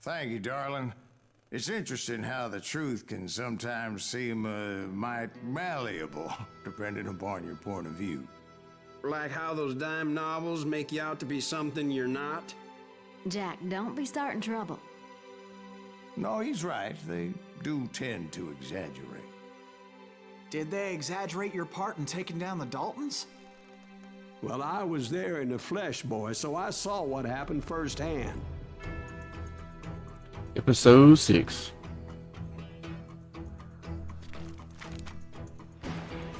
Thank you, darling. It's interesting how the truth can sometimes seem mite malleable, depending upon your point of view. Like how those dime novels make you out to be something you're not? Jack, don't be starting trouble. No, he's right. They do tend to exaggerate. Did they exaggerate your part in taking down the Daltons? Well, I was there in the flesh, boy, so I saw what happened firsthand. Episode 6.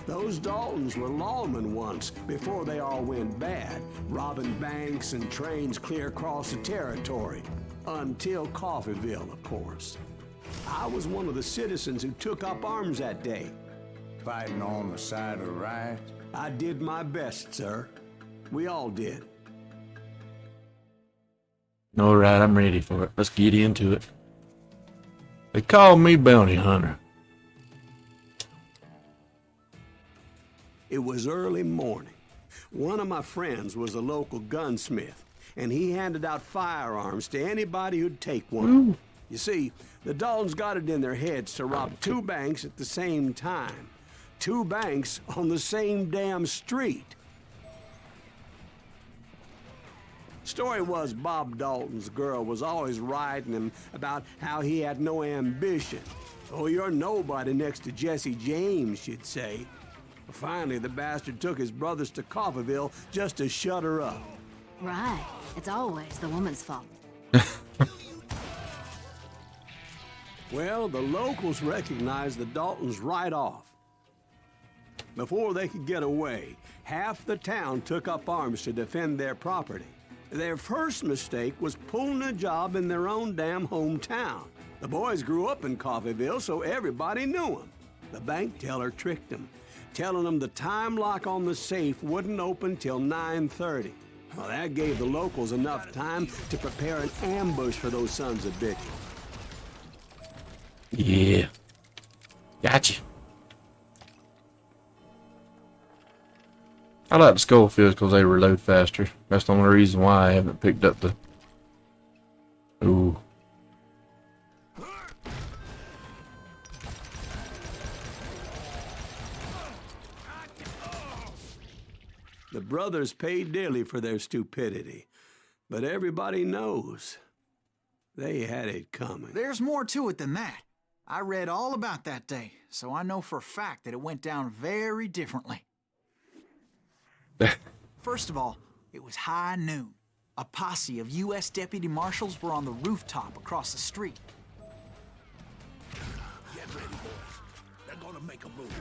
Those Daltons were lawmen once, before they all went bad, robbing banks and trains clear across the territory. Until Coffeeville, of course. I was one of the citizens who took up arms that day. Fighting on the side of right? I did my best, sir. We all did. All right, I'm ready for it. Let's get into it. They call me Bounty Hunter. It was early morning. One of my friends was a local gunsmith, and he handed out firearms to anybody who'd take one. Ooh. You see, the Daltons got it in their heads to rob two banks at the same time. Two banks on the same damn street. Story was Bob Dalton's girl was always writing him about how he had no ambition. Oh, you're nobody next to Jesse James, she'd say. Finally, the bastard took his brothers to Coffeeville just to shut her up. Right. It's always the woman's fault. Well, the locals recognized the Daltons right off. Before they could get away, half the town took up arms to defend their property. Their first mistake was pulling a job in their own damn hometown. The boys grew up in Coffeeville, so everybody knew them. The bank teller tricked them, telling them the time lock on the safe wouldn't open till 9:30. Well, that gave the locals enough time to prepare an ambush for those sons of bitches. Yeah. Gotcha. I like the Schofields because they reload faster. That's the only reason why I haven't picked up the... Ooh. The brothers paid dearly for their stupidity, but everybody knows they had it coming. There's more to it than that. I read all about that day, so I know for a fact that it went down very differently. First of all, it was high noon. A posse of U.S. deputy marshals were on the rooftop across the street. Get ready, boys. They're gonna make a move.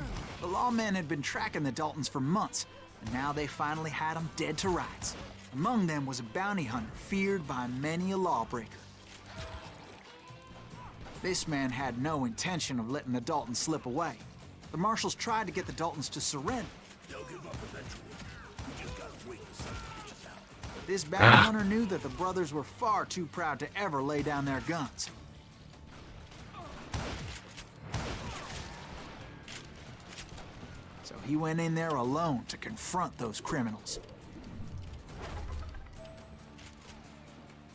The lawmen had been tracking the Daltons for months, and now they finally had them dead to rights. Among them was a bounty hunter feared by many a lawbreaker. This man had no intention of letting the Daltons slip away. The marshals tried to get the Daltons to surrender. They'll give up eventually. We just gotta wait and suck the bitches out. This bounty hunter knew that the brothers were far too proud to ever lay down their guns. So he went in there alone to confront those criminals.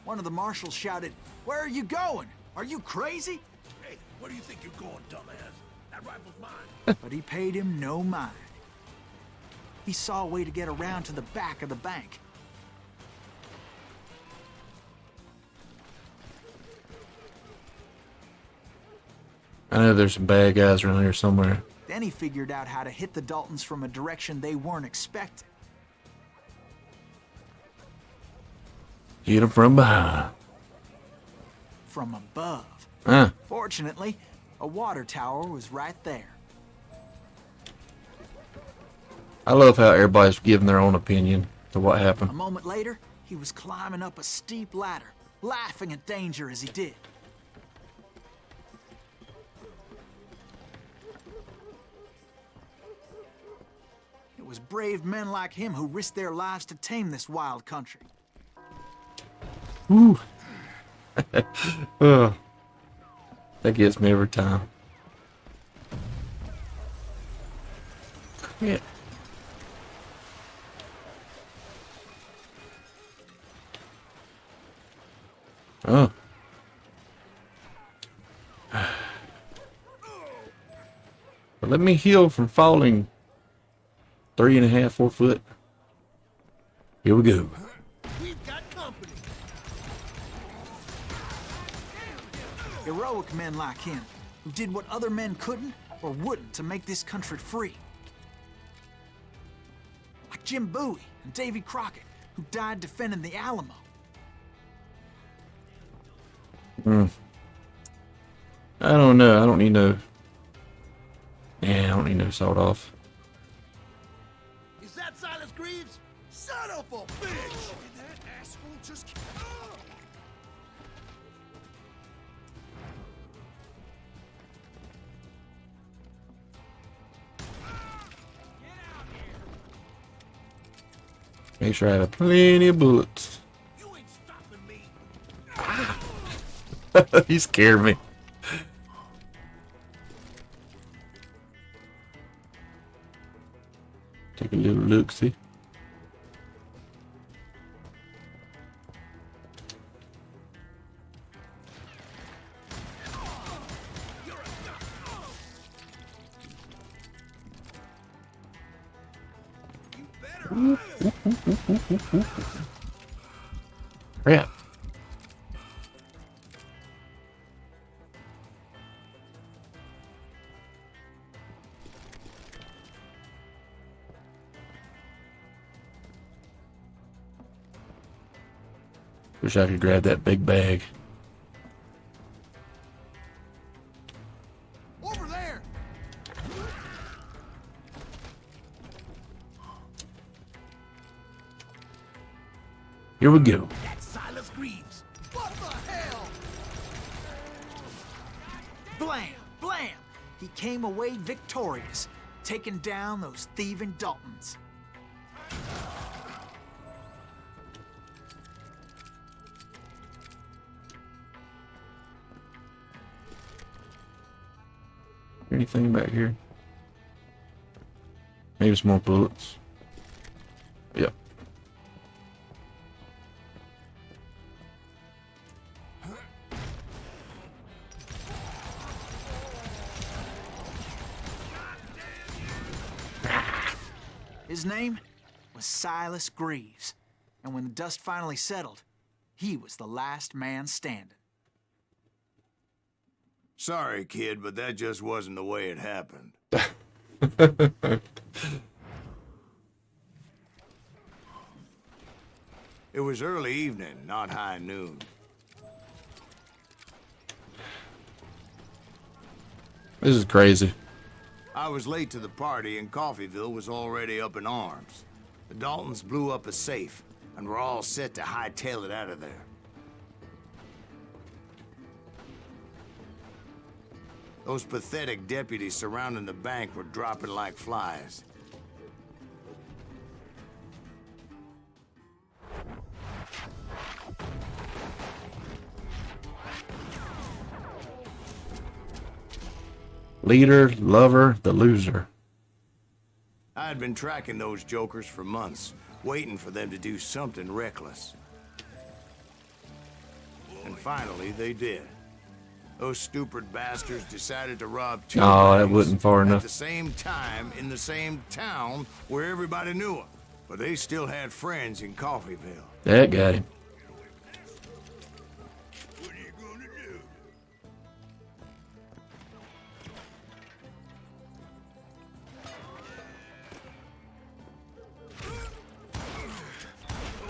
One of the marshals shouted, "Where are you going? Are you crazy?" Hey, where do you think you're going, dumbass? That rifle's mine. But he paid him no mind. He saw a way to get around to the back of the bank. I know there's some bad guys around here somewhere. Then he figured out how to hit the Daltons from a direction they weren't expecting. Hit them from behind. From above. Huh. Fortunately, a water tower was right there. I love how everybody's giving their own opinion to what A happened. moment later, he was climbing up a steep ladder, laughing at danger as he did. It was brave men like him who risked their lives to tame this wild country. Woo. Oh, that gets me every time. Yeah. Oh. But let me heal from falling 3.5, 4 foot. Here we go. We've got company. Heroic men like him, who did what other men couldn't or wouldn't to make this country free. Like Jim Bowie and Davy Crockett, who died defending the Alamo. I don't know. I don't need no... Yeah, I don't need no sawed off. Is that Silas Greaves? Son of a bitch! That asshole just... Make sure I have plenty of bullets. You ain't stopping me. He scared me. Take a little look-see. Crap. Wish I could grab that big bag. Over there! Here we go. That's Silas Greaves. What the hell? Blam! Blam! He came away victorious, taking down those thieving Daltons. Anything back here? Maybe some more bullets. Yep. His name was Silas Greaves, and when the dust finally settled, he was the last man standing. Sorry, kid, but that just wasn't the way it happened. It was early evening, not high noon. This is crazy. I was late to the party and Coffeyville was already up in arms. The Daltons blew up a safe, and we're all set to hightail it out of there. Those pathetic deputies surrounding the bank were dropping like flies. Leader, lover, the loser. I had been tracking those jokers for months, waiting for them to do something reckless. And finally, they did. Those stupid bastards decided to rob two Oh, that banks wasn't far at enough. the same time in the same town where everybody knew them. But they still had friends in Coffeyville. That got him. What are you gonna do?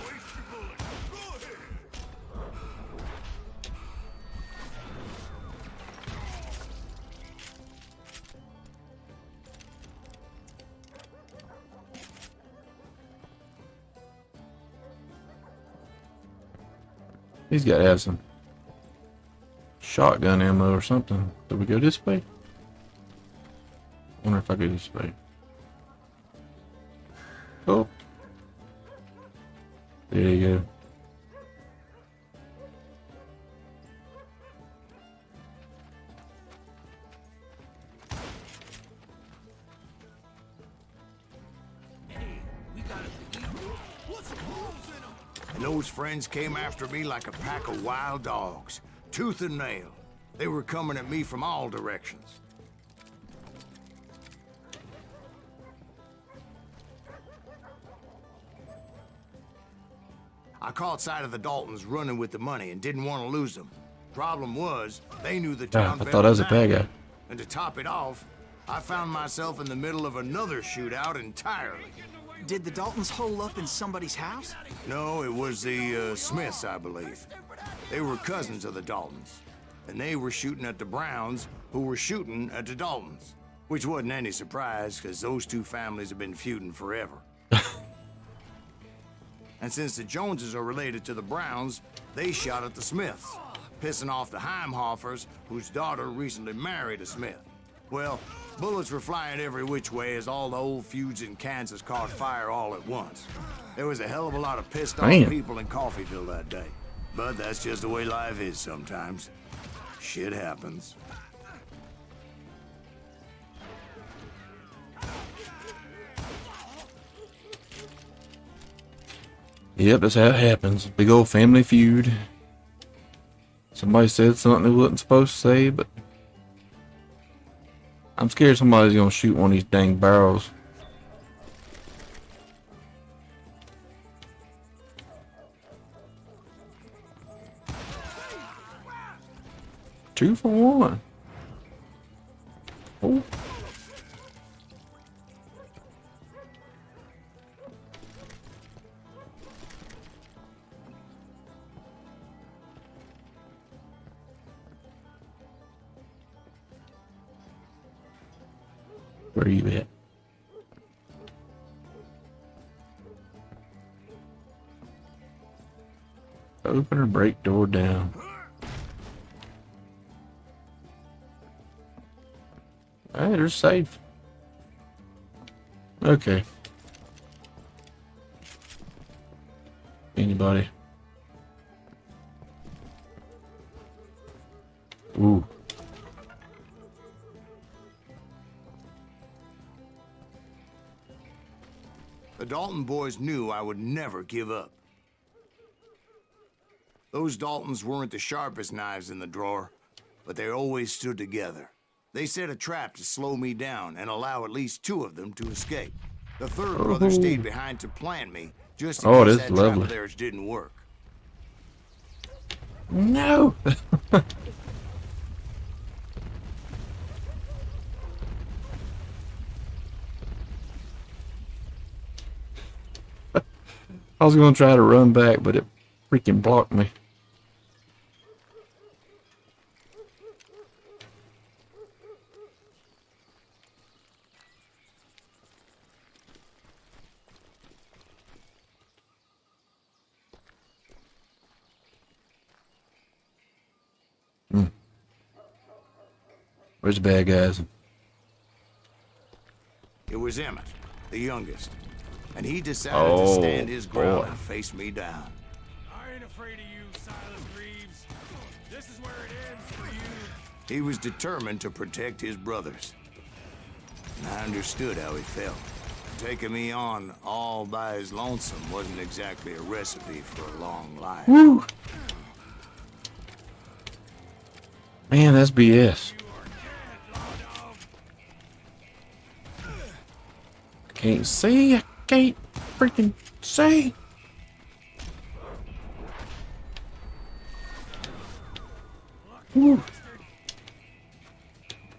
Waste your bullets. Go ahead. He's got to have some shotgun ammo or something. Do we go this way? Wonder if I go this way. Oh. There you go. We gotta put some holes in them. And those friends came after me like a pack of wild dogs, tooth and nail. They were coming at me from all directions. I caught sight of the Daltons running with the money and didn't want to lose them. Problem was, they knew the town I better thought I was a than bad I guy. did. And to top it off, I found myself in the middle of another shootout entirely. Did the Daltons hole up in somebody's house? No, it was the Smiths, I believe. They were cousins of the Daltons. And they were shooting at the Browns, who were shooting at the Daltons. Which wasn't any surprise, because those two families have been feuding forever. And since the Joneses are related to the Browns, they shot at the Smiths, pissing off the Heimhoffers, whose daughter recently married a Smith. Well, bullets were flying every which way as all the old feuds in Kansas caught fire all at once. There was a hell of a lot of pissed off Damn. people in Coffeyville that day. But that's just the way life is sometimes. Shit happens. Yep, that's how it happens. Big old family feud. Somebody said something they wasn't supposed to say, but I'm scared somebody's gonna shoot one of these dang barrels. Two for one. Oh. Where are you at? Open or break door down. Alright, they're safe. Okay. Anybody? Ooh. The Dalton boys knew I would never give up. Those Daltons weren't the sharpest knives in the drawer, but they always stood together. They set a trap to slow me down and allow at least two of them to escape. The third brother stayed behind to plant me, just in case that trap of theirs didn't work. No! I was gonna try to run back, but it freaking blocked me. Where's the bad guys? It was Emmett, the youngest, and he decided to stand his ground and face me down. I ain't afraid of you, Silas Reeves. This is where it ends for you. He was determined to protect his brothers. And I understood how he felt. Taking me on all by his lonesome wasn't exactly a recipe for a long life. Woo! Man, that's BS. I can't see. I can't freaking see. Woo.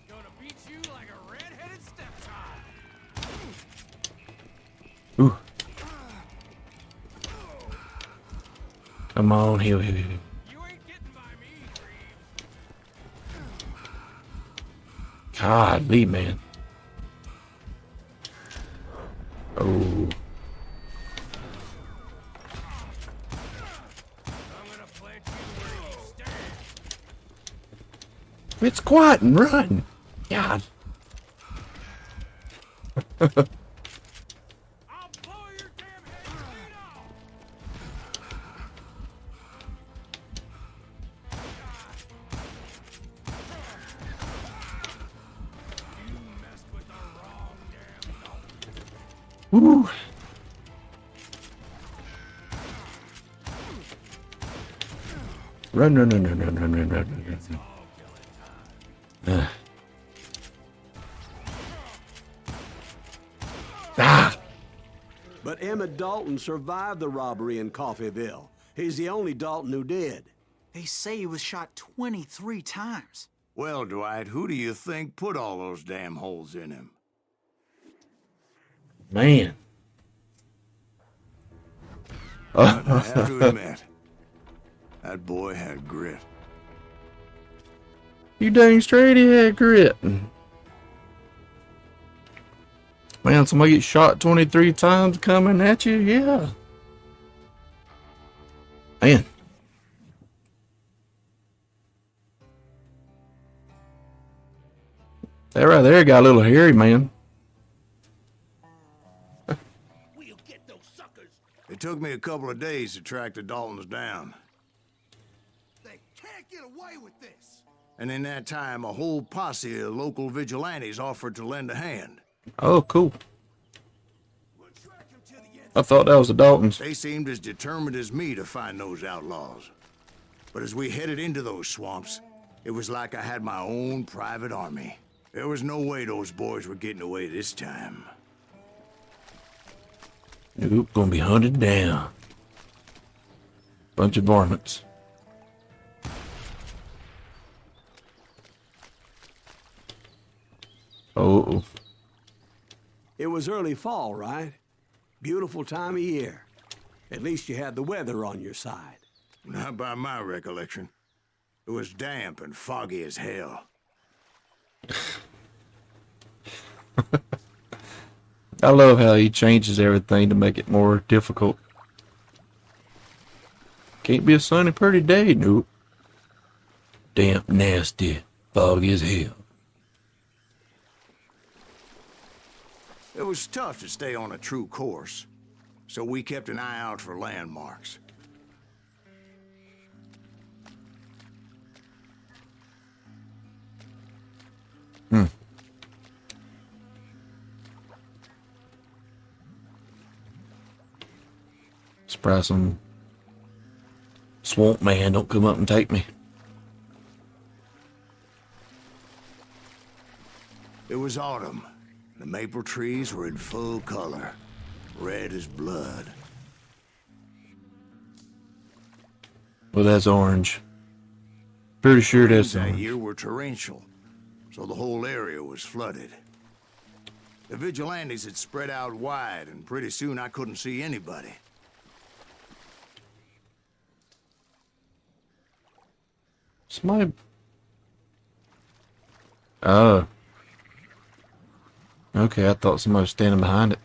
Gonna beat you like a red-headed stepchild. Ooh. Come on, heal. You ain't getting by me, Reeves. God, lead man. Oh. I'm gonna plant you where you stand. It's quiet and run. God. I'll blow your damn head clean off. You messed with the wrong damn dog. Woo. Run. Ah. But Emmett Dalton survived the robbery in Coffeyville, He's the only Dalton who did. They say he was shot 23 times. Well, Dwight, who do you think put all those damn holes in him? Man. But I have to admit, that boy had grit. You dang straight he had grit. Man, somebody gets shot 23 times coming at you? Yeah. Man. That right there got a little hairy, man. We'll get those suckers. It took me a couple of days to track the Daltons down. They can't get away with this. And in that time, a whole posse of local vigilantes offered to lend a hand. Oh, cool. We'll track him to the end. I thought that was the Daltons. They seemed as determined as me to find those outlaws. But as we headed into those swamps, it was like I had my own private army. There was no way those boys were getting away this time. Nope, gonna be hunted down. Bunch of varmints. Oh. It was early fall, right? Beautiful time of year. At least you had the weather on your side. Not by my recollection. It was damp and foggy as hell. I love how he changes everything to make it more difficult. Can't be a sunny, pretty day, nope. Damp, nasty, foggy as hell. It was tough to stay on a true course, so we kept an eye out for landmarks. Surprise some swamp man don't come up and take me. It was autumn. The maple trees were in full color, red as blood. Well, that's orange. Pretty sure that's That orange. year were torrential, so the whole area was flooded. The vigilantes had spread out wide, and pretty soon I couldn't see anybody. Somebody. Oh. Okay, I thought somebody was standing behind it.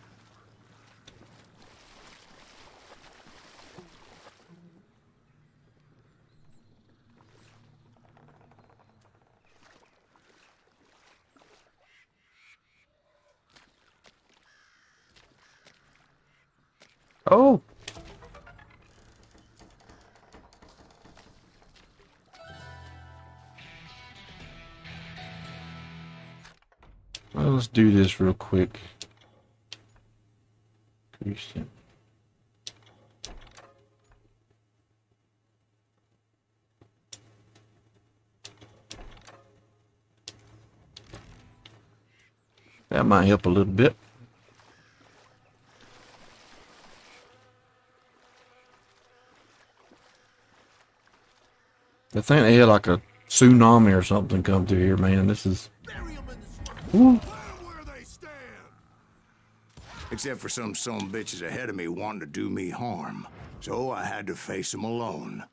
Oh. Well, let's do this real quick. Christian. That might help a little bit. I think they had like a tsunami or something come through here, man. This is. Bury 'em in the swamp. Woo. Where they stand. Except for some bitches ahead of me wanting to do me harm. So I had to face them alone.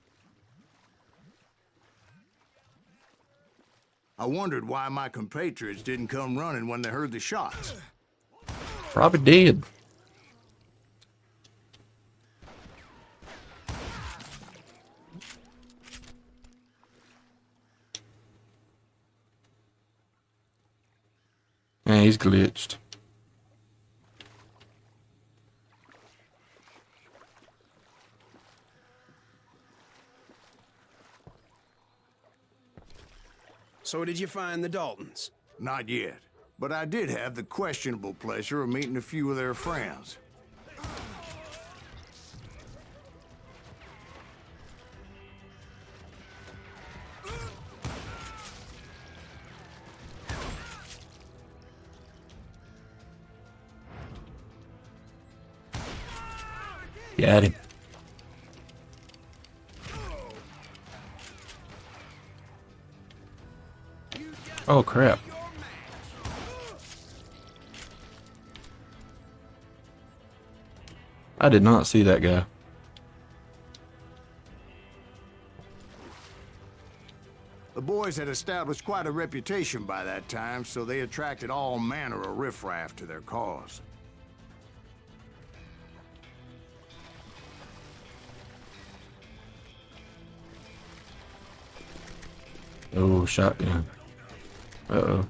I wondered why my compatriots didn't come running when they heard the shots. Probably did. Yeah, he's glitched. So did you find the Daltons? Not yet. But I did have the questionable pleasure of meeting a few of their friends. Got him. Oh, crap. I did not see that guy. The boys had established quite a reputation by that time, so they attracted all manner of riffraff to their cause. Oh, shotgun. Uh-oh.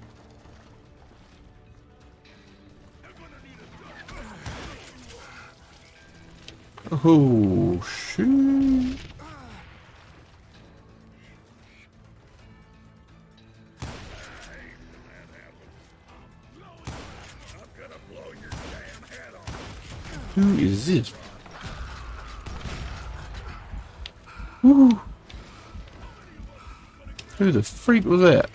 Oh, shoot. Who is this? Woo. Who the freak was that?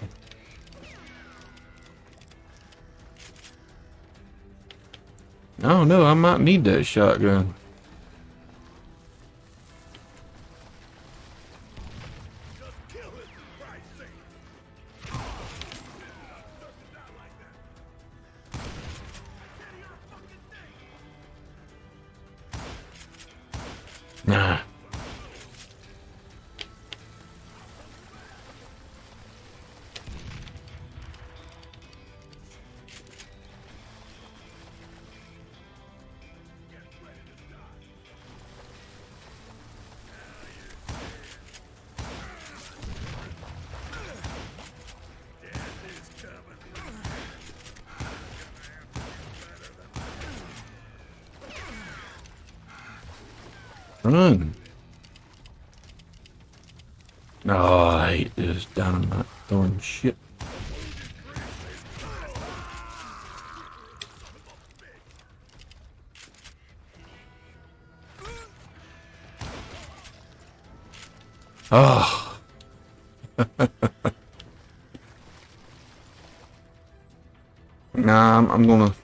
I don't know, I might need that shotgun. Nah. Run. Oh, I hate this dynamite throwing shit. Oh. Nah, I'm gonna.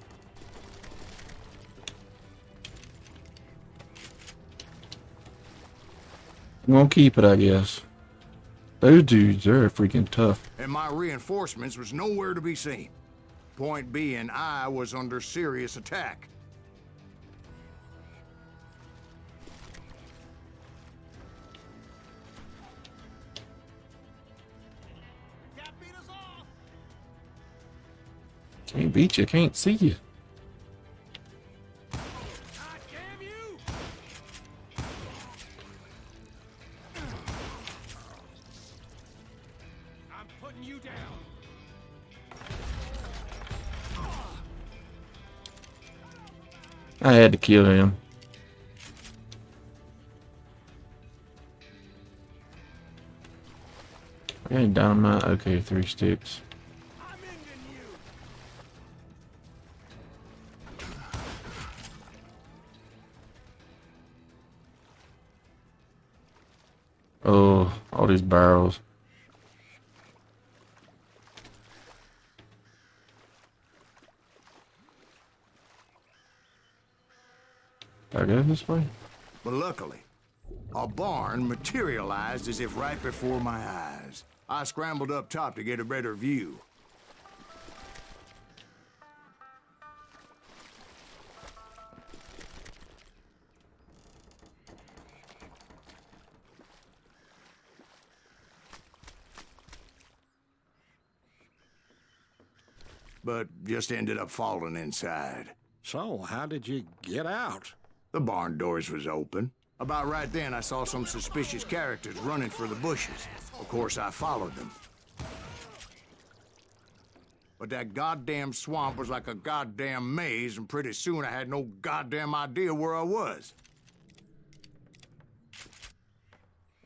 I'm gonna keep it, I guess. Those dudes, they're freaking tough. And my reinforcements was nowhere to be seen. Point being, I was under serious attack. Can't beat you, can't see you. I had to kill him. Okay, dynamite. Okay, 3 sticks. Oh, all these barrels. I go this way? But luckily, a barn materialized as if right before my eyes. I scrambled up top to get a better view. But just ended up falling inside. So, how did you get out? The barn doors was open. About right then, I saw some suspicious characters running for the bushes. Of course, I followed them. But that goddamn swamp was like a goddamn maze, and pretty soon I had no goddamn idea where I was.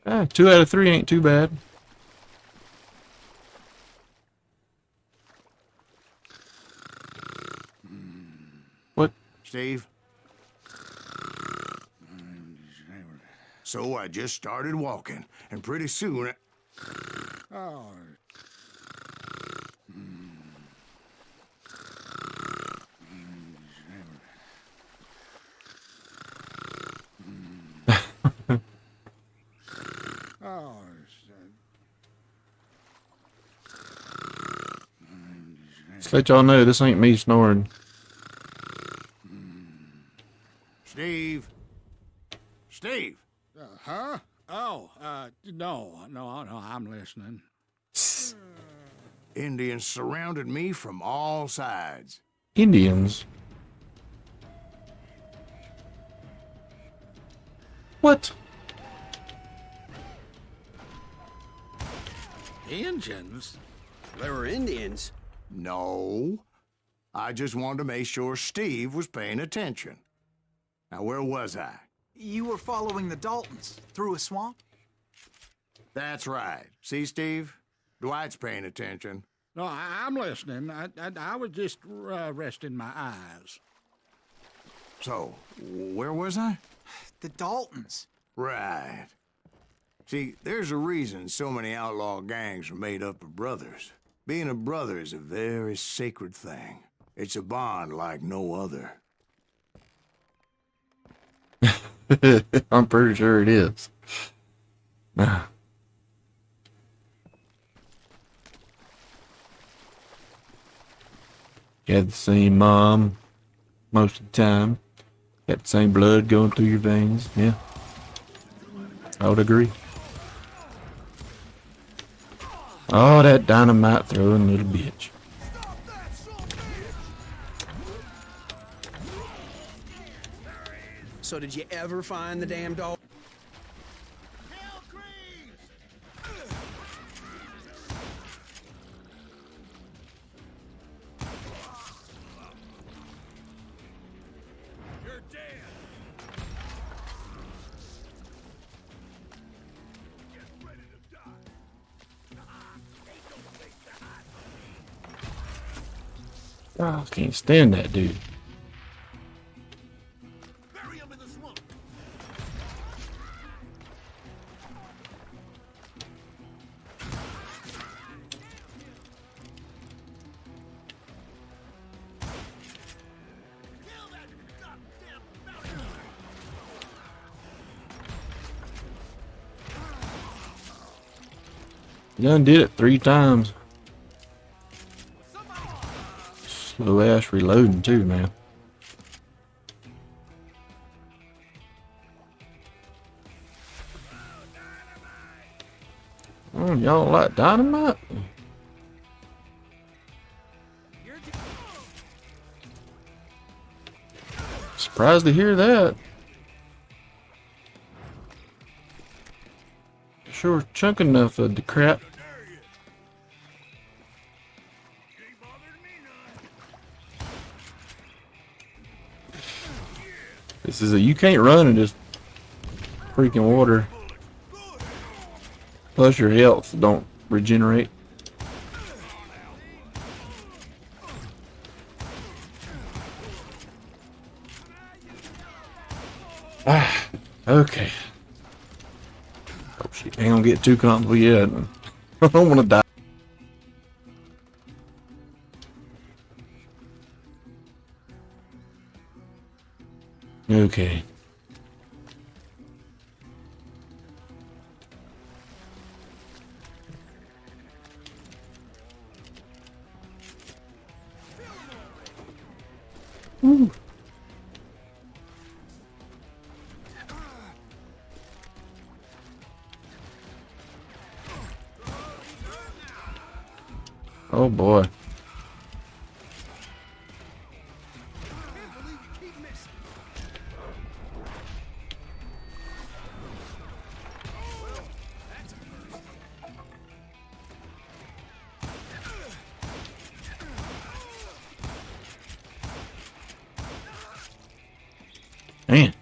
2 out of 3 ain't too bad. What? Steve? So I just started walking, and pretty soon Oh. Just let y'all know this ain't me snoring. Steve? Steve? Huh? Oh, no, I'm listening. Indians surrounded me from all sides. Indians? What? Indians? They were Indians. No. I just wanted to make sure Steve was paying attention. Now, where was I? You were following the Daltons through a swamp? That's right. See, Steve? Dwight's paying attention. No, I'm listening. I was just resting my eyes. So, where was I? The Daltons. Right. See, there's a reason so many outlaw gangs are made up of brothers. Being a brother is a very sacred thing. It's a bond like no other. I'm pretty sure it is. Nah. You had the same mom most of the time. Got the same blood going through your veins. Yeah. I would agree. Oh, that dynamite throwing little bitch. So did you ever find the damn dog? Hell, Greaves! You're dead! Get ready to die! Ain't no place to hide. Oh, I can't stand that dude. Bury him in the swamp! Kill that goddamn bounty hunter! You done did it 3 times. Slow ass reloading too, man. Oh, y'all like dynamite? Surprised to hear that. Sure chunk enough of the crap. This is you can't run in this freaking water. Plus your health don't regenerate. Ah, okay. Oh shit, ain't gonna get too comfortable yet. I don't wanna die. Okay. Ooh. Oh boy. Man.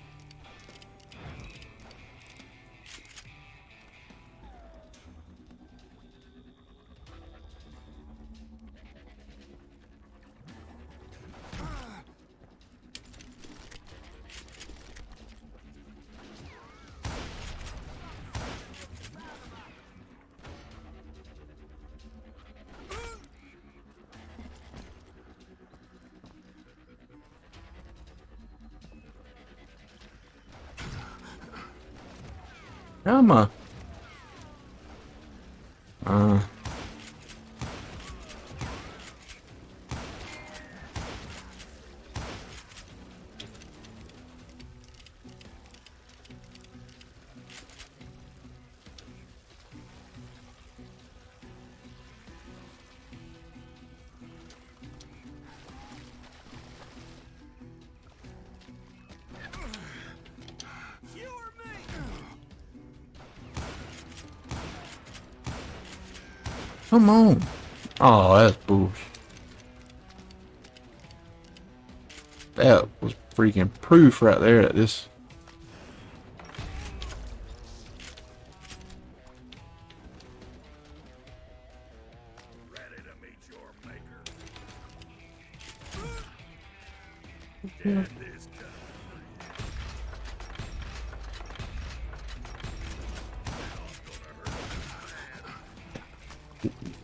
Come on. Come on. Oh, that's bullshit. That was freaking proof right there that this. Ready to meet your maker. Get this gun.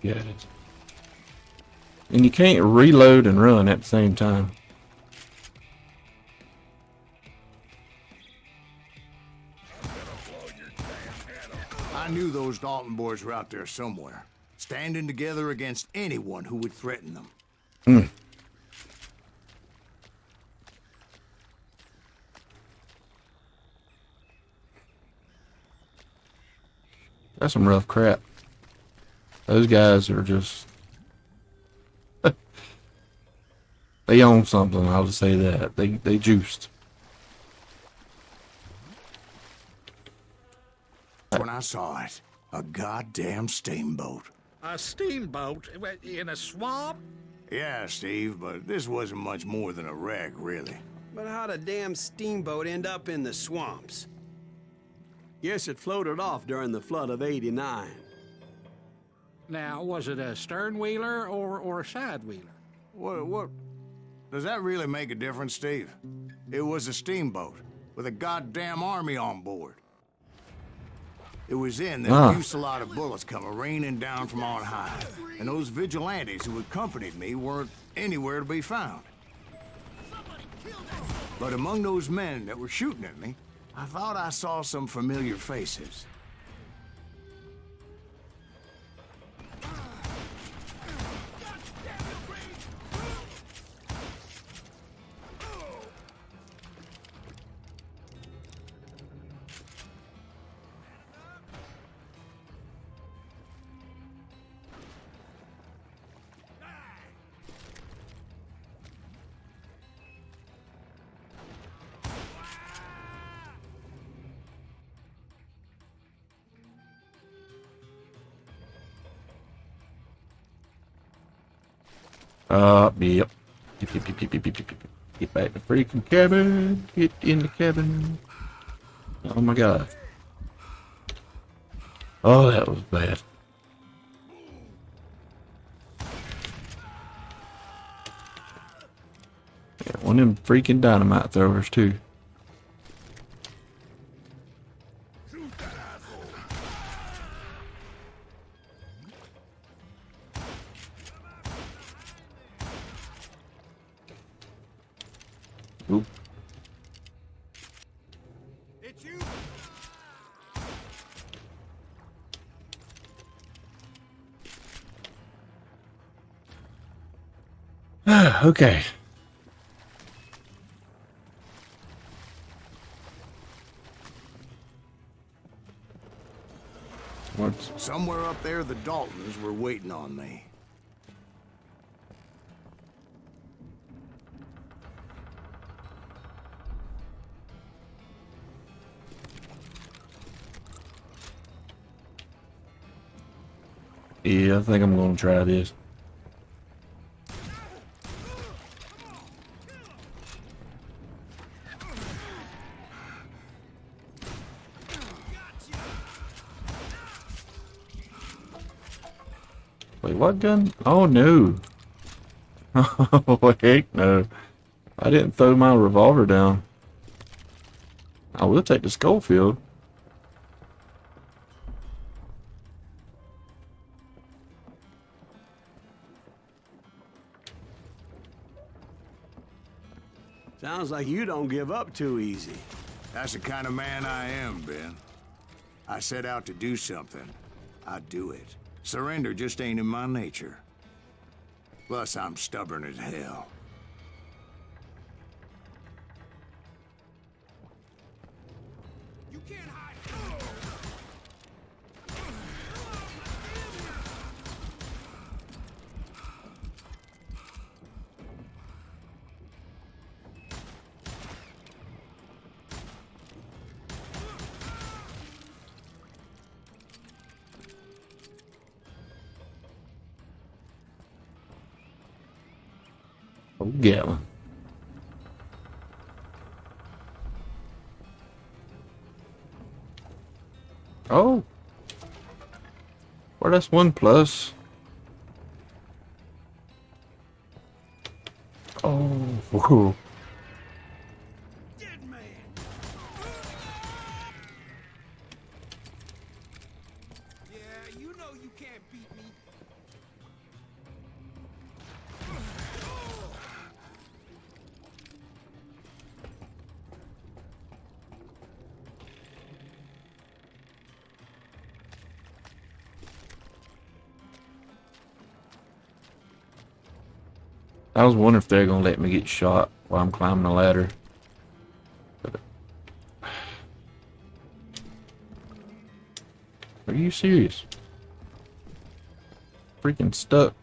Got it. And you can't reload and run at the same time. I knew those Dalton boys were out there somewhere, standing together against anyone who would threaten them. That's some rough crap. Those guys are just... they own something, I'll just say that. They juiced. When I saw it, a goddamn steamboat. A steamboat in a swamp? Yeah, Steve, but this wasn't much more than a wreck, really. But how'd a damn steamboat end up in the swamps? Yes, it floated off during the flood of '89. Now, was it a stern wheeler or a side wheeler? What? Does that really make a difference, Steve? It was a steamboat with a goddamn army on board. It was in that a fusillade of bullets come raining down from on high, and those vigilantes who accompanied me weren't anywhere to be found. But among those men that were shooting at me, I thought I saw some familiar faces. Yep. Yep. Get back to freaking cabin. Get in the cabin. Oh my god. Oh, that was bad. Yeah, one of them freaking dynamite throwers too. Oop. It's you. Okay. What's... Somewhere up there, the Daltons were waiting on me. Yeah, I think I'm gonna try this. Wait, what gun? Oh no. Oh heck no. I didn't throw my revolver down. I will take the Schofield. Sounds like you don't give up too easy. That's the kind of man I am, Ben. I set out to do something. I do it. Surrender just ain't in my nature. Plus, I'm stubborn as hell. You can't hide. Oh, Gatlin. Oh. Well, that's 1 plus. Oh. Whoa. Dead man. Yeah, you know you can't beat me. I was wondering if they're gonna let me get shot while I'm climbing the ladder. Are you serious? Freaking stuck.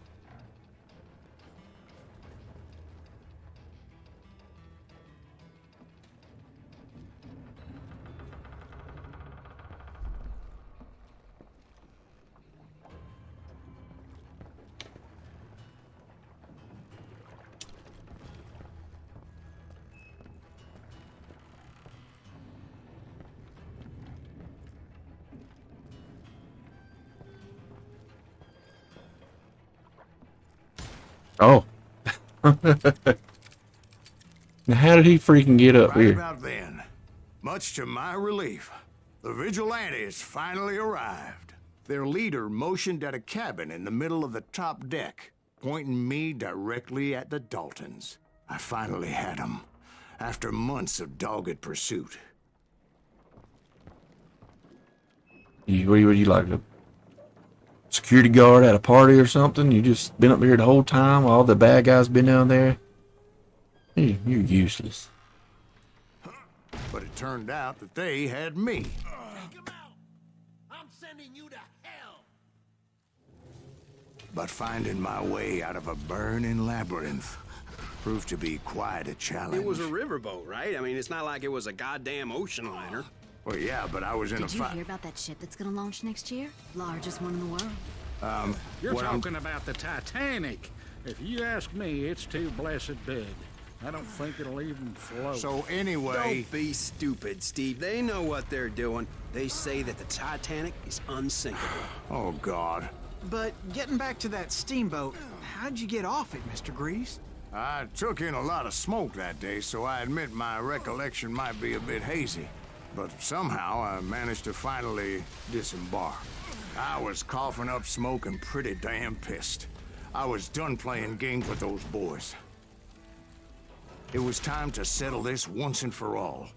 Oh. Now how did he freaking get up Right here? about then, much to my relief, the vigilantes finally arrived. Their leader motioned at a cabin in the middle of the top deck, pointing me directly at the Daltons. I finally had them, after months of dogged pursuit. Were you like a security guard at a party or something? You just been up here the whole time while all the bad guys been down there? You're useless. But it turned out that they had me. Take him out. I'm sending you to hell. But finding my way out of a burning labyrinth proved to be quite a challenge. It was a riverboat, right? I mean, it's not like it was a goddamn ocean liner. Well, yeah, but I was in Did a you fight. hear about that ship that's gonna launch next year? Largest one in the world. You're What I'm- talking about the Titanic. If you ask me, it's too blessed big. I don't think it'll even float. So anyway, Don't be stupid, Steve. They know what they're doing. They say that the Titanic is unsinkable. oh God. But getting back to that steamboat, how'd you get off it, Mr. Greaves? I took in a lot of smoke that day, so I admit my recollection might be a bit hazy. But somehow I managed to finally disembark. I was coughing up smoke and pretty damn pissed. I was done playing games with those boys. It was time to settle this once and for all.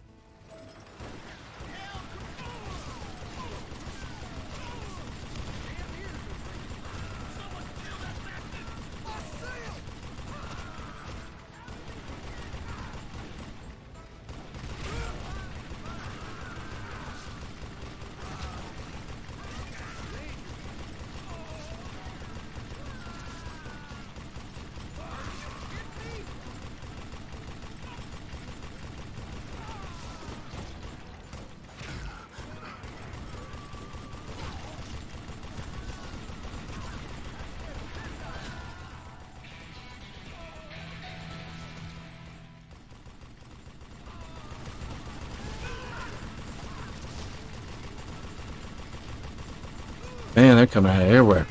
Man, they're coming out of everywhere.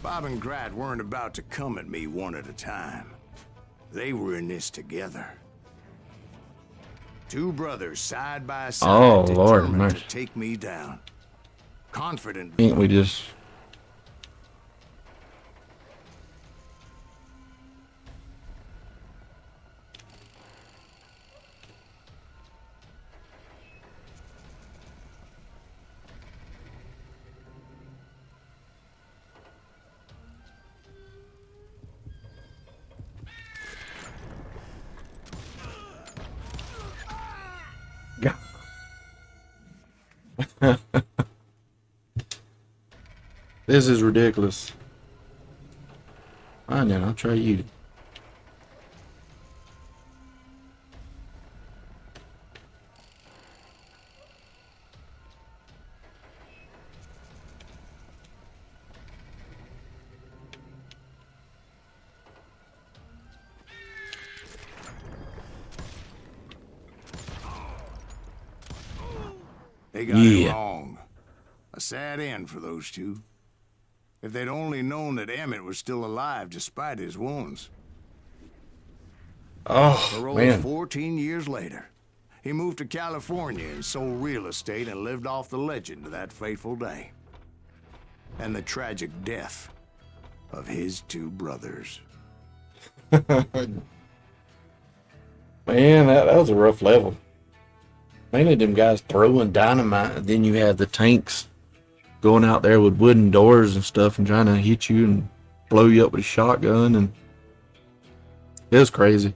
Bob and Grat weren't about to come at me one at a time. They were in this together. Two brothers side by side, Oh, Lord determined mercy. to take me down. Confident. Can't we just... This is ridiculous. Fine then, I'll try you. They got it Yeah. wrong. A sad end for those two. If they'd only known that Emmett was still alive despite his wounds. Oh, Paroled man. 14 years later. He moved to California and sold real estate and lived off the legend of that fateful day. And the tragic death of his two brothers. Man, that was a rough level. Mainly them guys throwing dynamite, and then you had the tanks going out there with wooden doors and stuff and trying to hit you and blow you up with a shotgun, and it was crazy.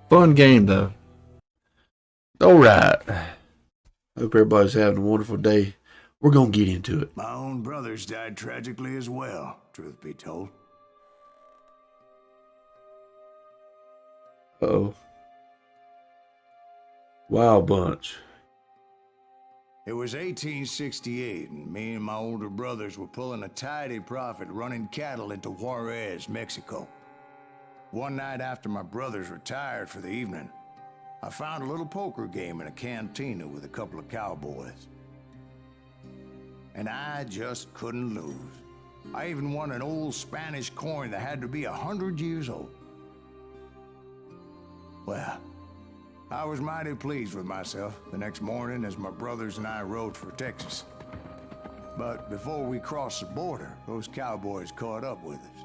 Fun game though. Alright. Hope everybody's having a wonderful day. We're gonna get into it. My own brothers died tragically as well, truth be told. Uh-oh. Wild Bunch. It was 1868, and me and my older brothers were pulling a tidy profit running cattle into Juarez, Mexico. One night after my brothers retired for the evening, I found a little poker game in a cantina with a couple of cowboys. And I just couldn't lose. I even won an old Spanish coin that had to be 100 years old. Well, I was mighty pleased with myself the next morning as my brothers and I rode for Texas. But before we crossed the border, those cowboys caught up with us.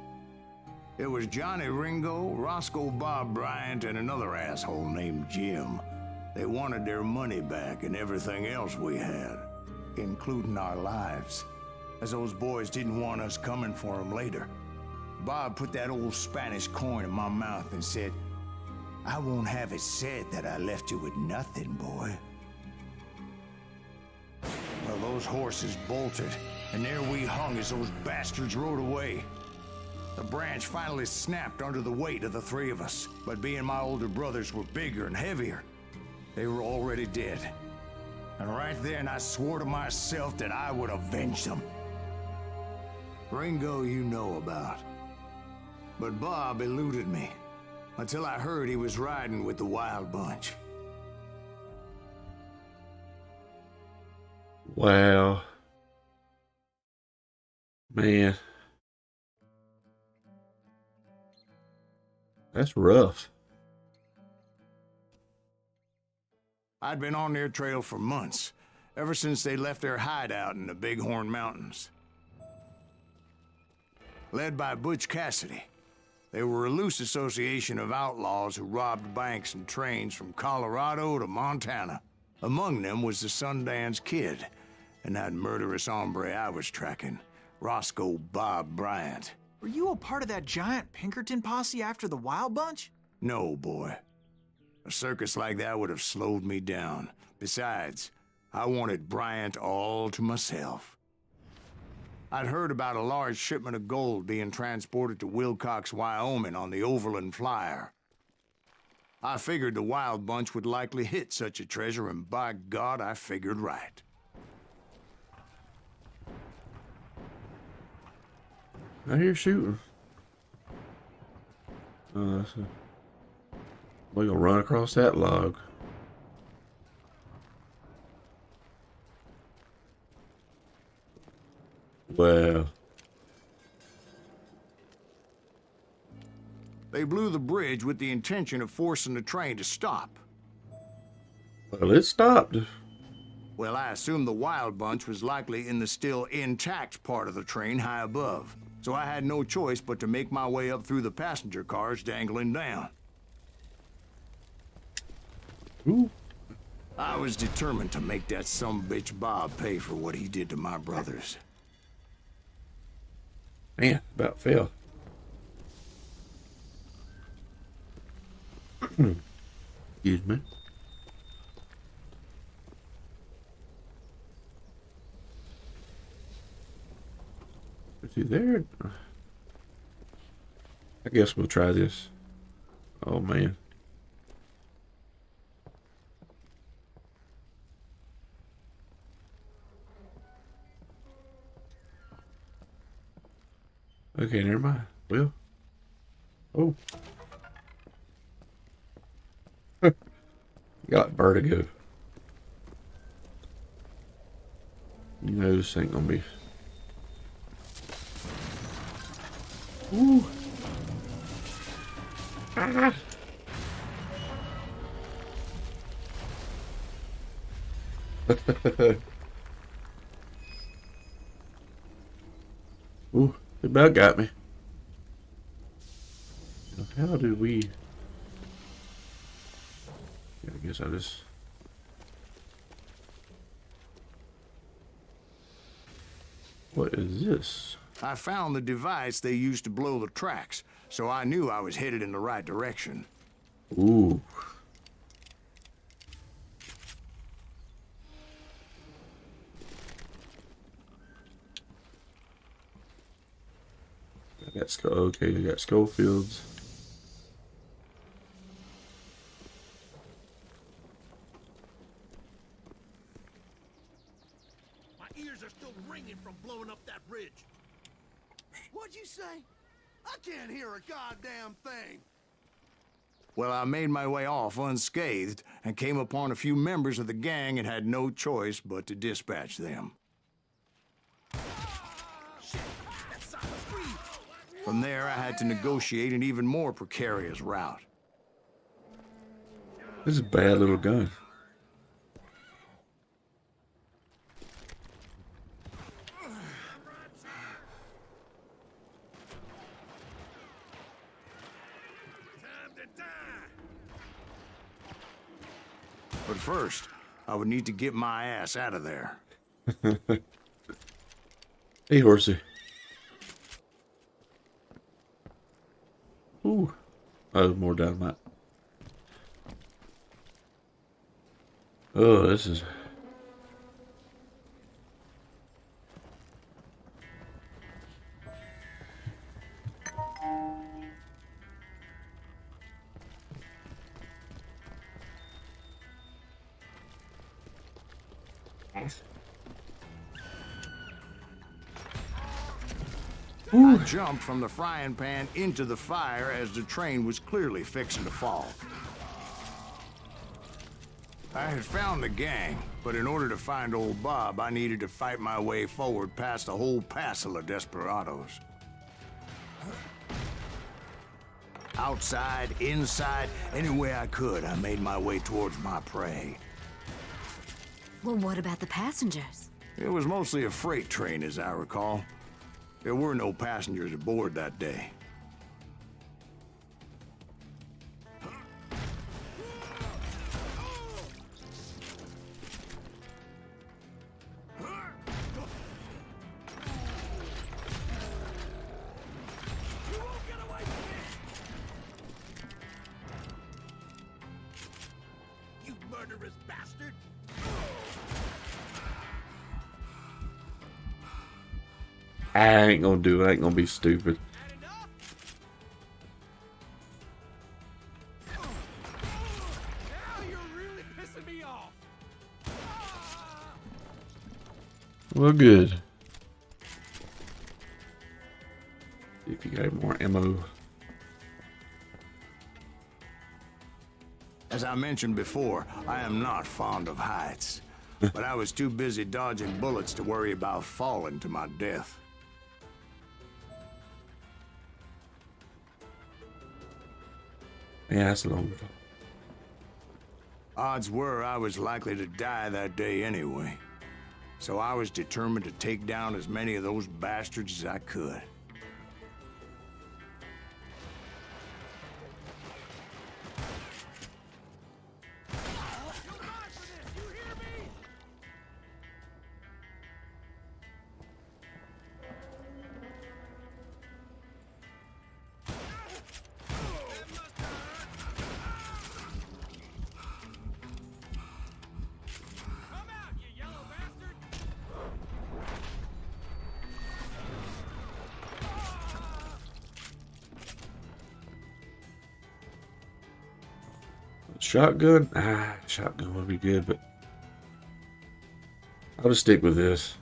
It was Johnny Ringo, Roscoe Bob Bryant, and another asshole named Jim. They wanted their money back and everything else we had, including our lives, as those boys didn't want us coming for them later. Bob put that old Spanish coin in my mouth and said, "I won't have it said that I left you with nothing, boy." Well, those horses bolted, and there we hung as those bastards rode away. The branch finally snapped under the weight of the three of us, but being my older brothers were bigger and heavier, they were already dead. And right then I swore to myself that I would avenge them. Ringo you know about. But Bob eluded me, until I heard he was riding with the Wild Bunch. Wow. Man. That's rough. I'd been on their trail for months, ever since they left their hideout in the Bighorn Mountains. Led by Butch Cassidy, they were a loose association of outlaws who robbed banks and trains from Colorado to Montana. Among them was the Sundance Kid, and that murderous hombre I was tracking, Roscoe Bob Bryant. Were you a part of that giant Pinkerton posse after the Wild Bunch? No, boy. A circus like that would have slowed me down. Besides, I wanted Bryant all to myself. I'd heard about a large shipment of gold being transported to Wilcox, Wyoming on the Overland Flyer. I figured the Wild Bunch would likely hit such a treasure, and by God, I figured right. I hear shooting. We're gonna run across that log. Well, They blew the bridge with the intention of forcing the train to stop. it stopped. Well, I assumed the Wild Bunch was likely in the still intact part of the train high above, so I had no choice but to make my way up through the passenger cars dangling down. Ooh. I was determined to make that sumbitch Bob pay for what he did to my brothers. Man, about fell. Excuse me. Is he there? I guess we'll try this. Oh man. Okay, never mind. Well. Oh. Got vertigo. You know this ain't gonna be. Ooh. Ah. Ooh, it about got me. How did we? Yeah, I guess I just. What is this? I found the device they used to blow the tracks, so I knew I was headed in the right direction. Ooh. I got okay, I got Schofields. My ears are still ringing from blowing up that bridge. What'd you say? I can't hear a goddamn thing. Well, I made my way off unscathed and came upon a few members of the gang and had no choice but to dispatch them. From there, I had to negotiate an even more precarious route. This is a bad little gun. But first, I would need to get my ass out of there. Hey, horsey. Ooh. Oh, more dynamite. Oh, this is... I jumped from the frying pan into the fire as the train was clearly fixing to fall. I had found the gang, but in order to find old Bob, I needed to fight my way forward past a whole passel of desperados. Outside, inside, any way I could, I made my way towards my prey. Well, what about the passengers? It was mostly a freight train, as I recall. There were no passengers aboard that day. You murderous bastard! I ain't gonna do it. I ain't gonna be stupid. Now you're really pissing me off. Well, good. See if you got more ammo. As I mentioned before, I am not fond of heights. But I was too busy dodging bullets to worry about falling to my death. Yeah, that's a long fall. Odds were I was likely to die that day anyway. So I was determined to take down as many of those bastards as I could. Shotgun? Shotgun would be good, but I'll just stick with this.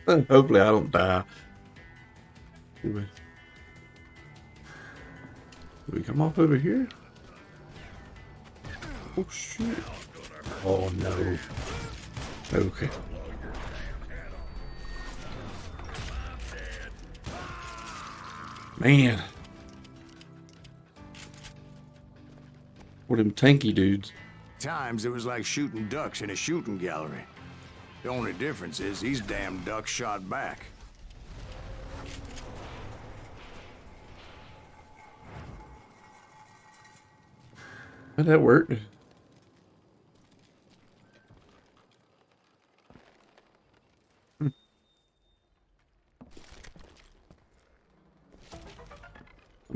Hopefully I don't die. Do we come off over here? Oh shit. Oh no. Okay. Man. What them tanky dudes. Times it was like shooting ducks in a shooting gallery. The only difference is these damn ducks shot back. How'd that work? I'm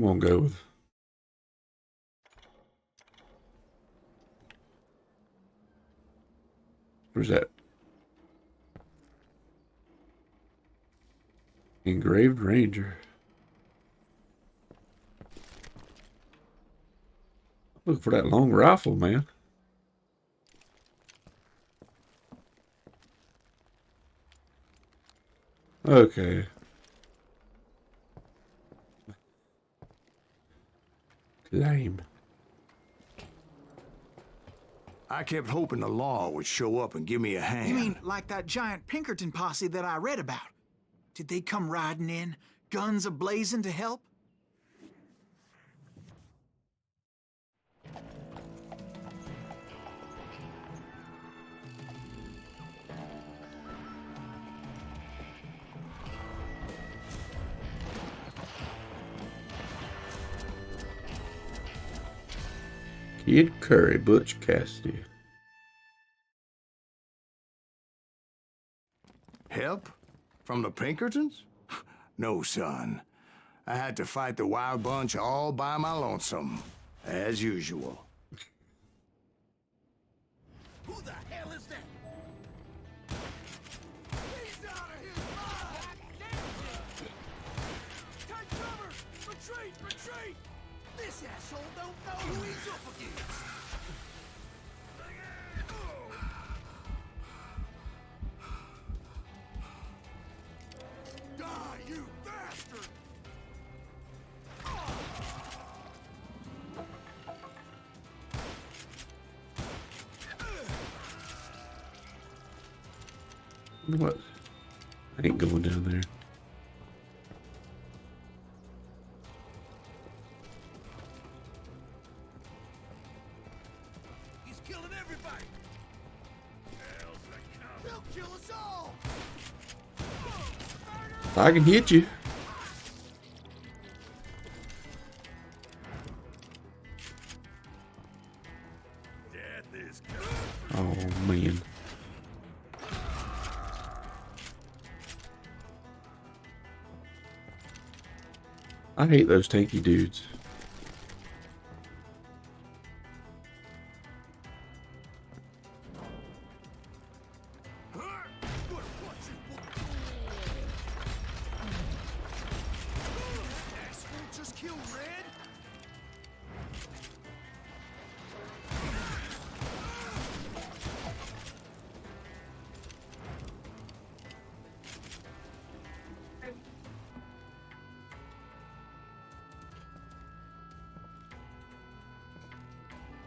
gonna go with. Where's that? Engraved Ranger. Look for that long rifle, man. Okay. Lame. I kept hoping the law would show up and give me a hand. You mean like that giant Pinkerton posse that I read about? Did they come riding in, guns a-blazing to help? Kid Curry, Butch Cassidy. Help? From the Pinkertons? No, son. I had to fight the wild bunch all by my lonesome, as usual. Who the hell is that? He's out of his mind! Take cover! Retreat! Retreat! This asshole don't know who he's up against! Die, you bastard! What? I ain't going down there. He's killing everybody! They'll kill us all! I can hit you. Oh man. I hate those tanky dudes. Just kill Red?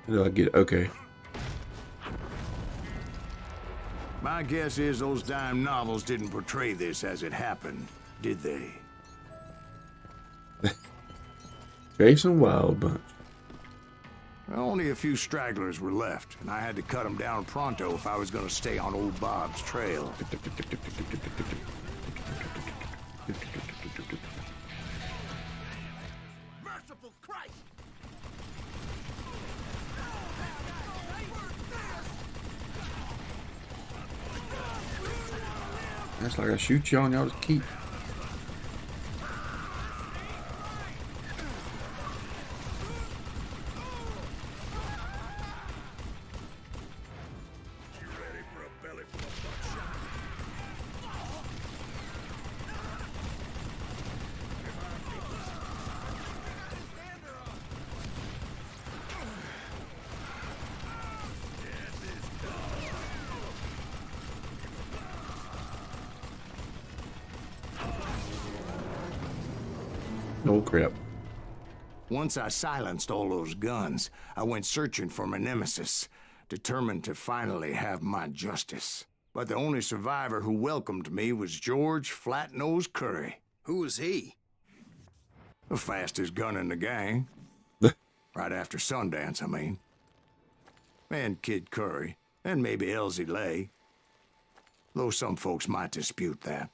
How do I get? Okay. My guess is those dime novels didn't portray this as it happened, did they? Jason Wild Bunch. Only a few stragglers were left, and I had to cut them down pronto if I was going to stay on old Bob's trail. Merciful Christ! That's like I shoot y'all and y'all just keep. Oh crap. Once I silenced all those guns, I went searching for my nemesis. determined to finally have my justice. But the only survivor who welcomed me was George Flat-Nose Curry. Who was he? The fastest gun in the gang. Right after Sundance, I mean. And Kid Curry, and maybe Elsie Lay. Though some folks might dispute that.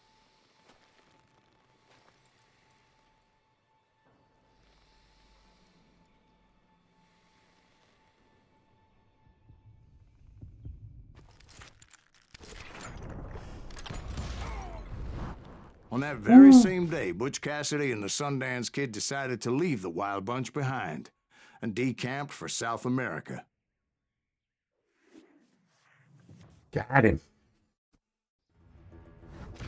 On that very same day, Butch Cassidy and the Sundance Kid decided to leave the Wild Bunch behind and decamped for South America. Got him. I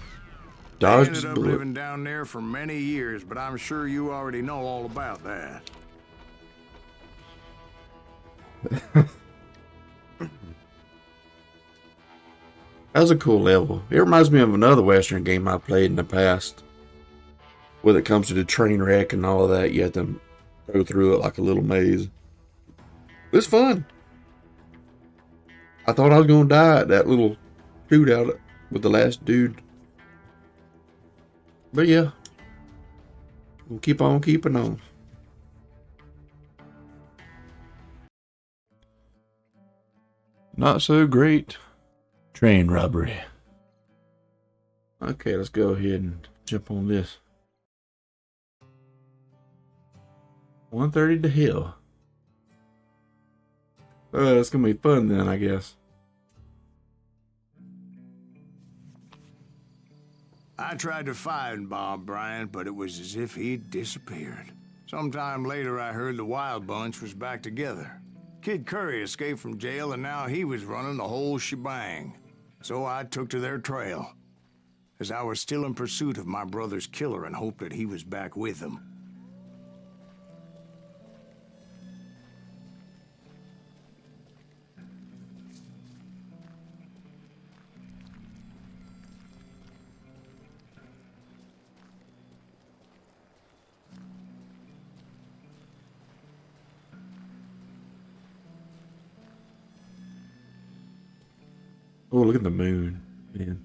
Dodged ended his up bullet. living down there for many years, but I'm sure you already know all about that. That was a cool level. It reminds me of another Western game I played in the past. When it comes to the train wreck and all of that, you have to go through it like a little maze. It's fun. I thought I was going to die at that little shootout with the last dude. But yeah. We'll keep on keeping on. Not so great. Train robbery. Okay, let's go ahead and jump on this. 1:30 to hell. It's gonna be fun then, I guess. I tried to find Bob Bryant, but it was as if he'd disappeared. Sometime later, I heard the Wild Bunch was back together. Kid Curry escaped from jail, and now he was running the whole shebang. So I took to their trail, as I was still in pursuit of my brother's killer and hoped that he was back with them. Oh, look at the moon, man.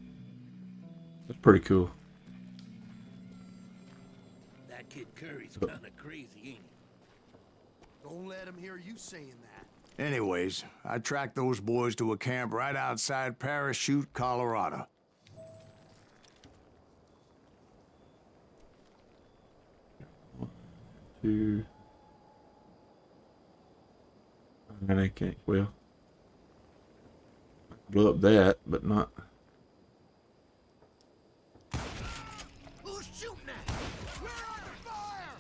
That's pretty cool. That Kid Curry's kind of crazy, ain't he? Don't let him hear you saying that. Anyways, I tracked those boys to a camp right outside Parachute, Colorado. Two. And I can't, well, blow up that, but not. Who's shooting at you? We're under fire!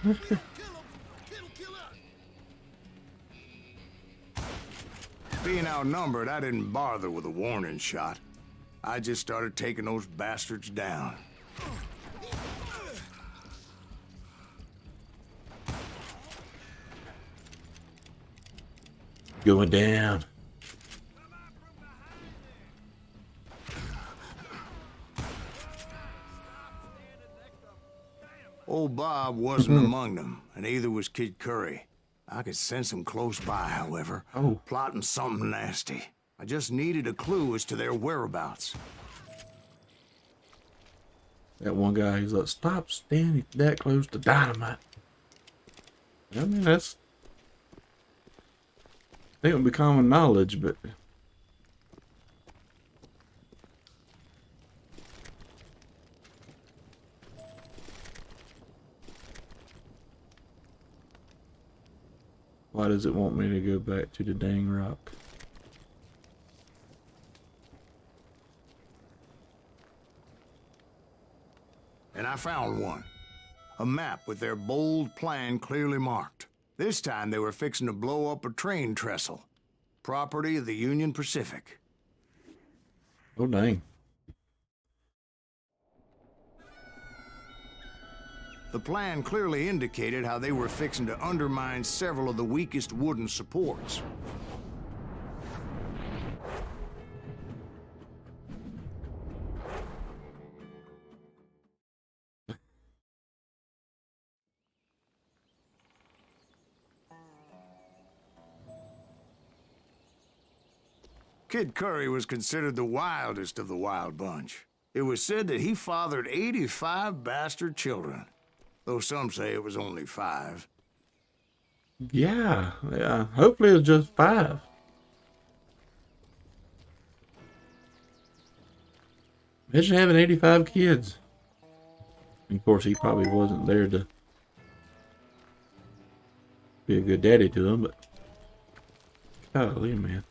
Kill him! Kill us! Being outnumbered, I didn't bother with a warning shot. I just started taking those bastards down. Going down. Old Bob wasn't among them, and neither was Kid Curry. I could sense him close by, however, plotting something nasty. I just needed a clue as to their whereabouts. That one guy, he's like, stop standing that close to dynamite. I mean, that's, I think it would be common knowledge, but why does it want me to go back to the dang rock? And I found one. A map with their bold plan clearly marked. This time they were fixing to blow up a train trestle. Property of the Union Pacific. Oh, dang. The plan clearly indicated how they were fixing to undermine several of the weakest wooden supports. Kid Curry was considered the wildest of the wild bunch. It was said that he fathered 85 bastard children, though some say it was only 5. Yeah. Hopefully it was just 5. Imagine having 85 kids. And of course, he probably wasn't there to be a good daddy to them, but golly, man.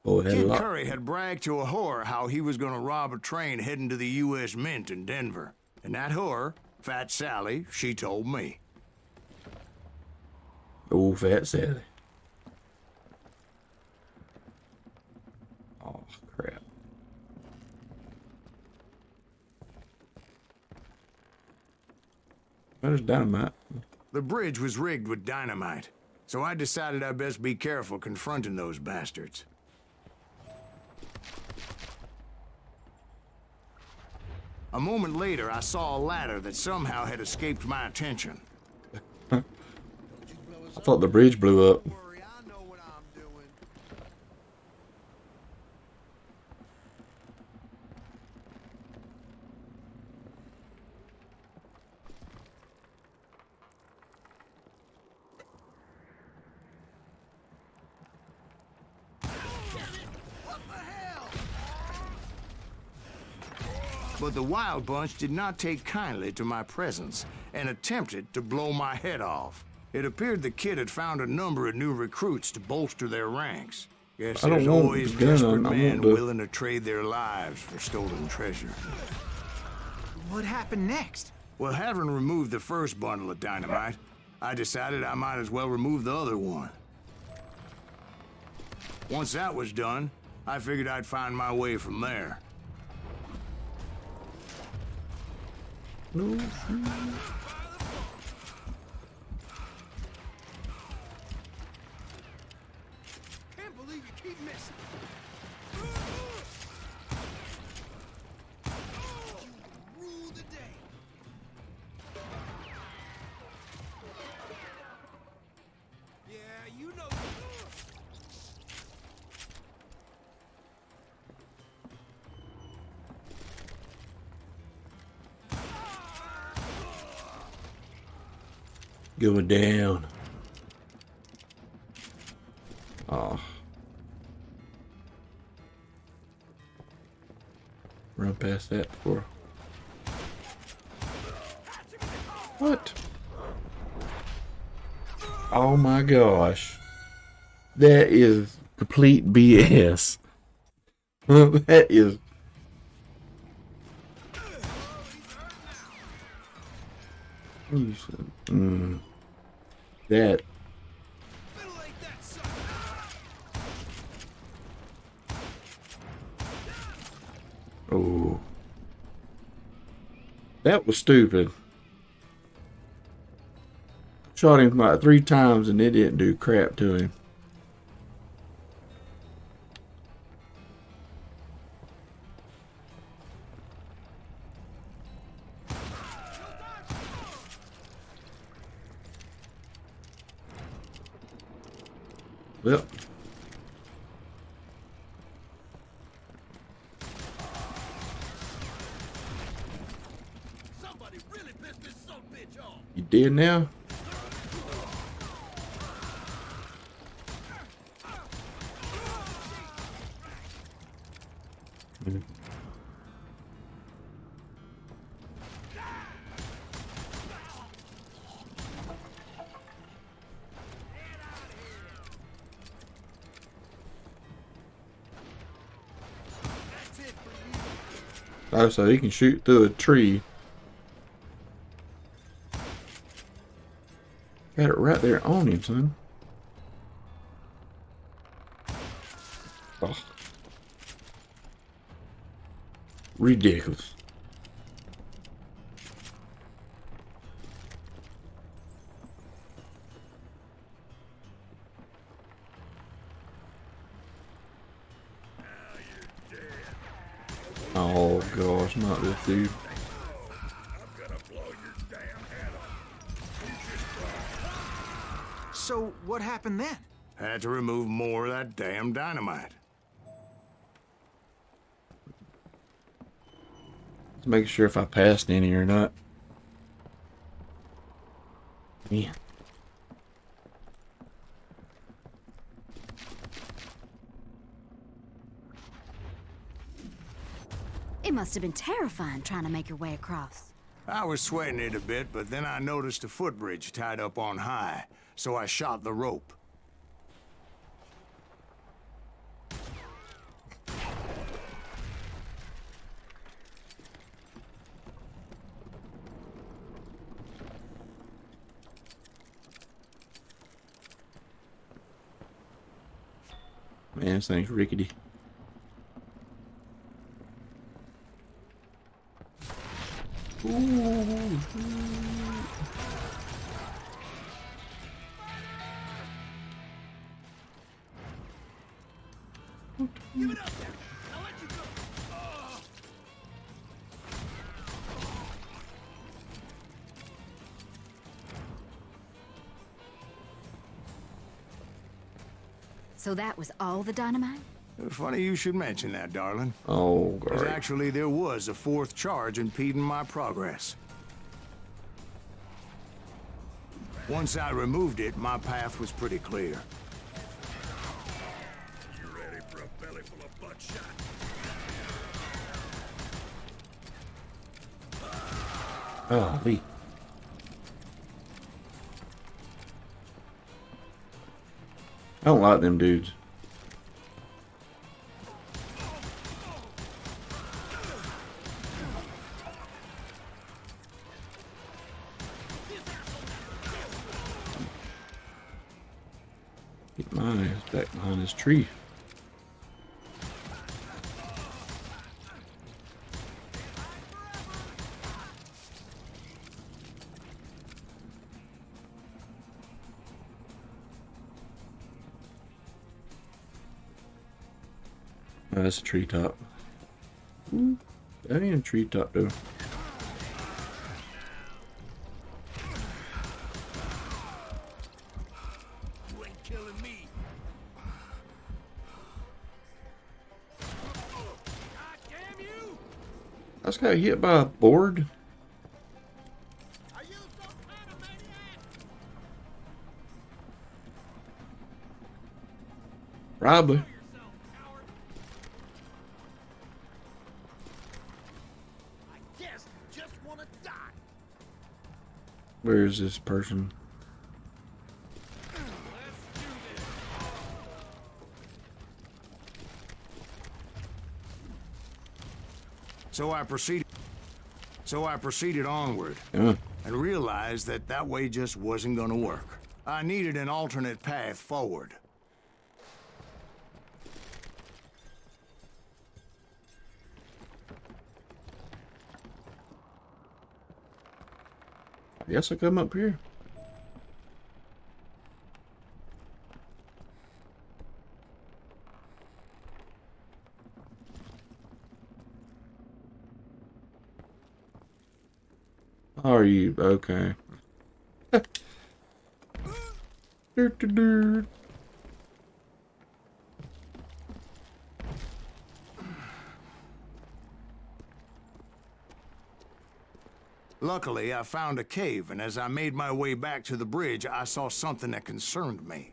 Boy, Kid Curry had bragged to a whore how he was going to rob a train heading to the U.S. Mint in Denver. And that whore, Fat Sally, she told me. Oh, Fat Sally. Oh, crap. There's dynamite. The bridge was rigged with dynamite, so I decided I'd best be careful confronting those bastards. A moment later, I saw a ladder that somehow had escaped my attention. I thought the bridge blew up. Worry, I know what I'm doing. What the hell? But the wild bunch did not take kindly to my presence and attempted to blow my head off. It appeared the kid had found a number of new recruits to bolster their ranks. Guess I don't there's want always the gun. desperate I men want the- willing to trade their lives for stolen treasure. What happened next? Well, having removed the first bundle of dynamite, I decided I might as well remove the other one. Once that was done, I figured I'd find my way from there. Can't believe you keep missing. You rule the day. Yeah, you know. Going down. Oh. Run past that before. What? Oh my gosh. That is complete BS. That is. That. Ventilate that son. Oh. That was stupid. Shot him like 3 times and it didn't do crap to him. Well. Somebody really pissed this son of a bitch off. You did now? Oh, so he can shoot through a tree. Got it right there on him, son. Oh. Ridiculous. Oh gosh, not this dude. I'm gonna blow your damn So what happened then? Had to remove more of that damn dynamite. Let's make sure if I passed any or not. Yeah. It must have been terrifying trying to make your way across. I was sweating it a bit, but then I noticed a footbridge tied up on high, so I shot the rope. Man, this thing's rickety. Ooh. Give it up there. I'll let you go. Oh. So that was all the dynamite? Funny you should mention that, darling. Oh, Because great. actually there was a fourth charge impeding my progress. Once I removed it, my path was pretty clear. You ready for a belly full of buckshot? Oh, Lee. I don't like them dudes. Get my ass back behind this tree. Oh, that's a treetop. Ooh, that ain't a treetop though. You ain't killing me. God damn you! I just got hit by a board. Are you some kind of maniac? Probably. Yourself, coward. I guess you just want to die. Where is this person? Let's do this. So I proceeded onward Yeah. and realized that that way just wasn't gonna work. I needed an alternate path forward. I guess I come up here. Are you okay? Dur. Luckily, I found a cave, and as I made my way back to the bridge, I saw something that concerned me.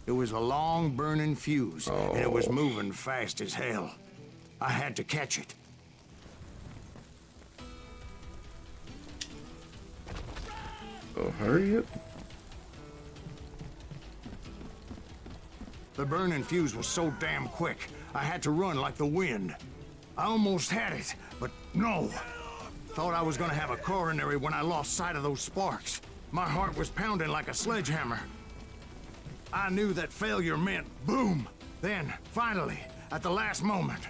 It was a long burning fuse, and it was moving fast as hell. I had to catch it. Oh, hurry up. The burning fuse was so damn quick, I had to run like the wind. I almost had it, but no. Thought I was gonna have a coronary when I lost sight of those sparks. My heart was pounding like a sledgehammer. I knew that failure meant boom. Then, finally, at the last moment.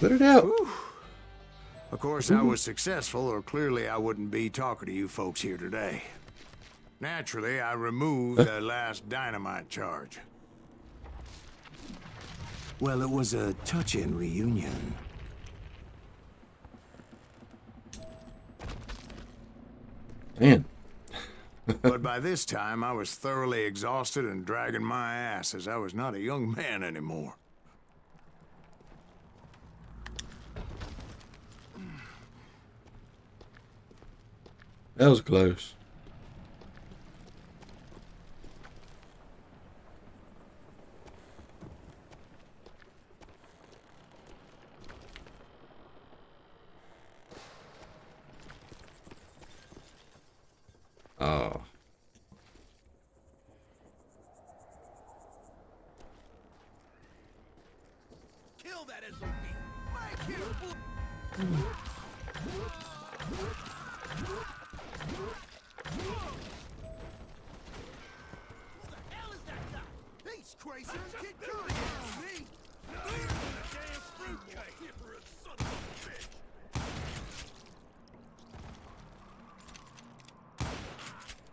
Let it out. Of course, I was successful, or clearly I wouldn't be talking to you folks here today. Naturally, I removed the last dynamite charge. Well, it was a touching reunion. Man. But by this time, I was thoroughly exhausted and dragging my ass as I was not a young man anymore. That was close. Oh. Kill that SOB. Make him Who the hell is that guy? He's crazy as Kid Curry. Me? No, you're a damn fruitcake. You're a son of a bitch.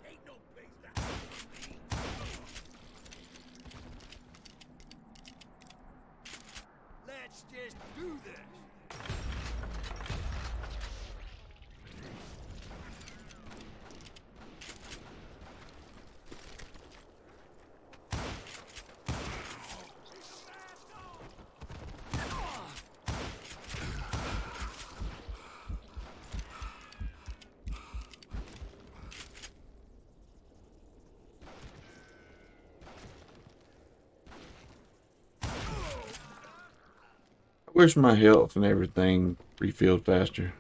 Ain't no place to hide from me. Let's just do this. I wish my health and everything refilled faster.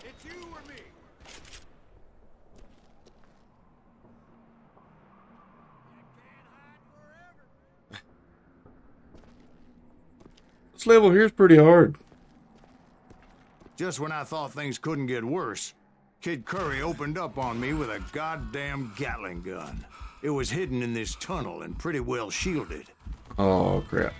It's you or me. You can't hide forever. This level here is pretty hard. Just when I thought things couldn't get worse, Kid Curry opened up on me with a goddamn Gatling gun. It was hidden in this tunnel and pretty well shielded. Oh, crap.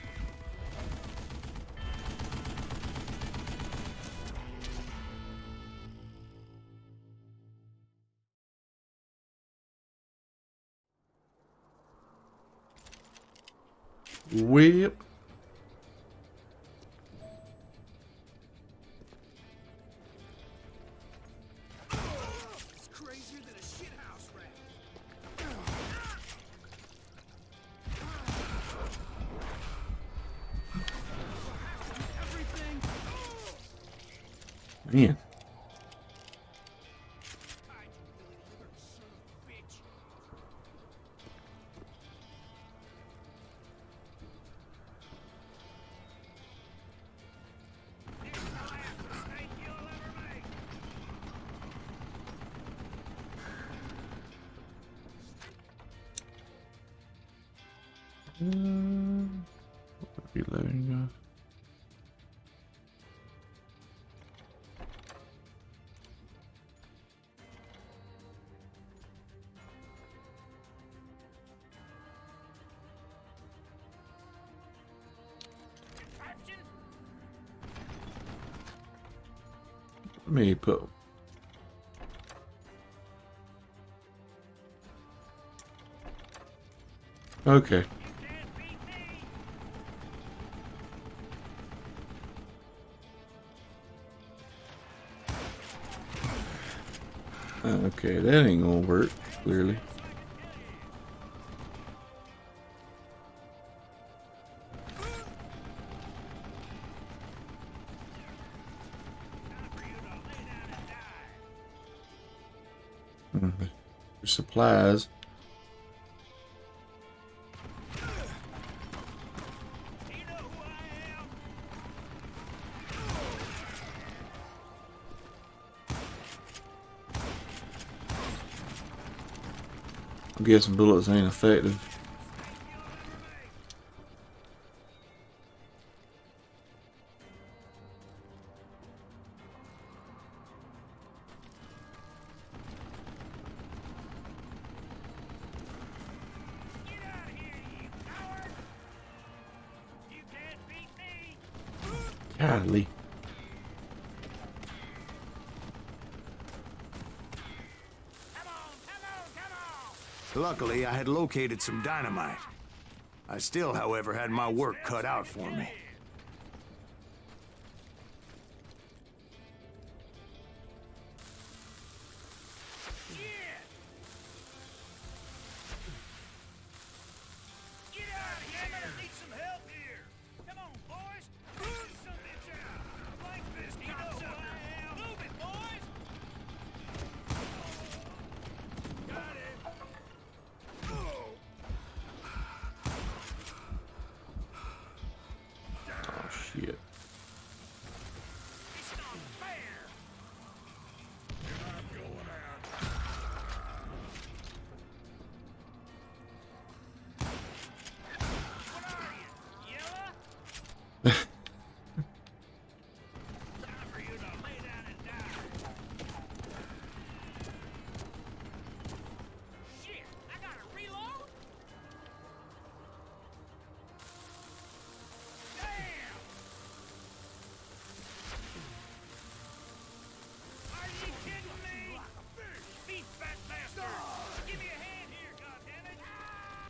Whip. It's crazier than a shithouse rat. Everything. Man. Reloading. Let me put. Okay. Okay, that ain't gonna work, clearly. Supplies. I'm guessing bullets ain't effective. Golly. Luckily, I had located some dynamite. I still, however, had my work cut out for me. Shit.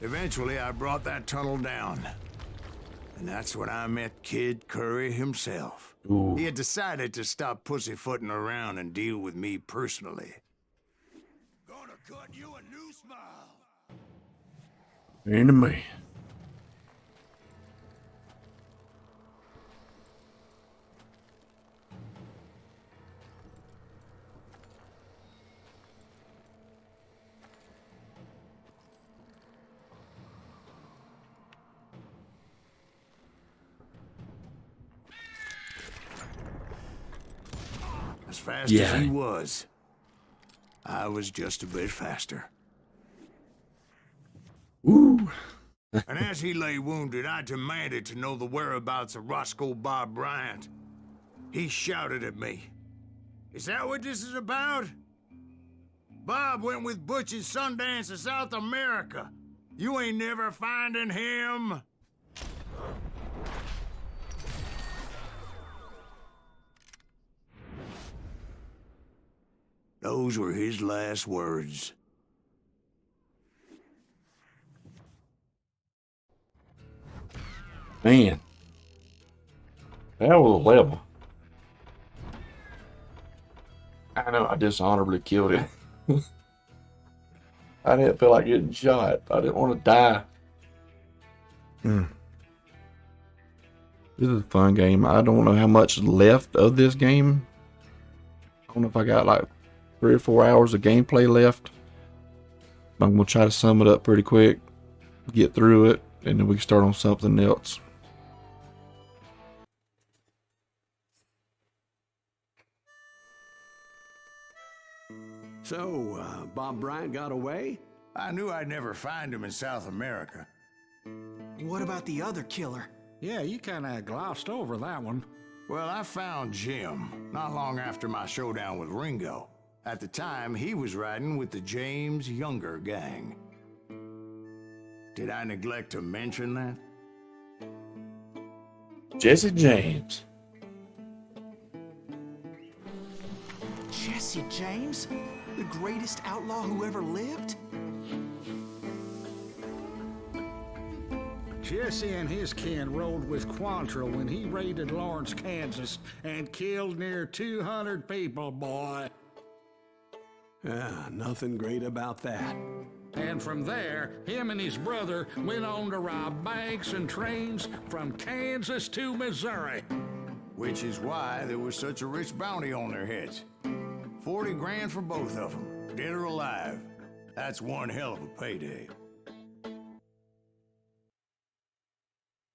Eventually, I brought that tunnel down. And that's when I met Kid Curry himself. Ooh. He had decided to stop pussyfooting around and deal with me personally. Gonna cut you a new smile. Enemy. As fast as he was, I was just a bit faster. Ooh. And as he lay wounded, I demanded to know the whereabouts of Roscoe Bob Bryant. He shouted at me. Is that what this is about? Bob went with Butch and Sundance to South America. You ain't never finding him. Those were his last words. Man. That was a level. I know I dishonorably killed him. I didn't feel like getting shot. I didn't want to die. This is a fun game. I don't know how much is left of this game. I don't know if I got like 3 or 4 hours of gameplay left. I'm going to try to sum it up pretty quick, get through it, and then we can start on something else. So, Bob Bryant got away? I knew I'd never find him in South America. What about the other killer? Yeah, you kind of glossed over that one. Well, I found Jim not long after my showdown with Ringo. At the time, he was riding with the James Younger gang. Did I neglect to mention that? Jesse James. Jesse James? The greatest outlaw who ever lived? Jesse and his kin rode with Quantrill when he raided Lawrence, Kansas, and killed near 200 people, boy. Nothing great about that. And from there, him and his brother went on to rob banks and trains from Kansas to Missouri. Which is why there was such a rich bounty on their heads. 40 grand for both of them, dead or alive. That's one hell of a payday.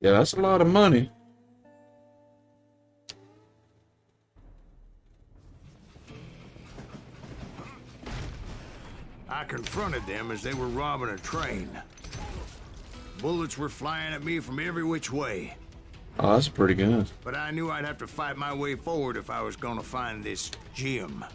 Yeah, that's a lot of money. I confronted them as they were robbing a train. Bullets were flying at me from every which way. Oh, that's pretty good. But I knew I'd have to fight my way forward if I was gonna find this Jim.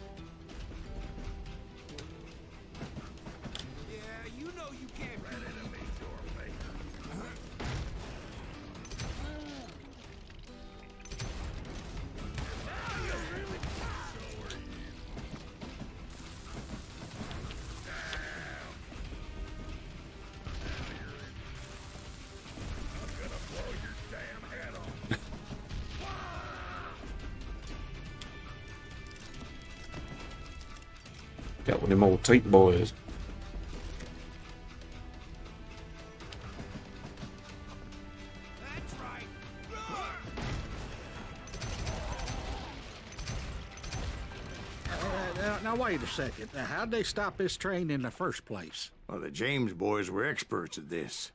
Got one of them old tape boys. That's right. Now, wait a second. Now, how'd they stop this train in the first place? Well, the James boys were experts at this.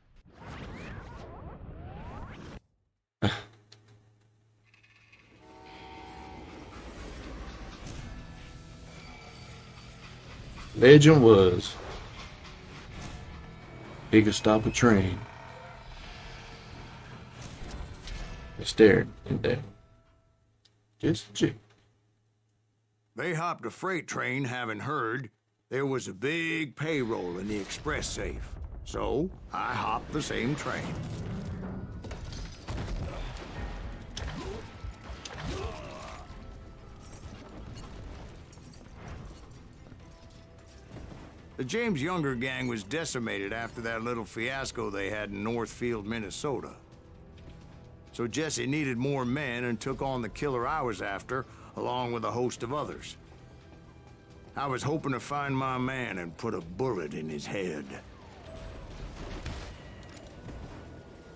Legend was he could stop a train. They stared him down. Just Jake. They hopped a freight train having heard there was a big payroll in the express safe. So I hopped the same train. The James Younger gang was decimated after that little fiasco they had in Northfield, Minnesota. So Jesse needed more men and took on the killer I was after, along with a host of others. I was hoping to find my man and put a bullet in his head.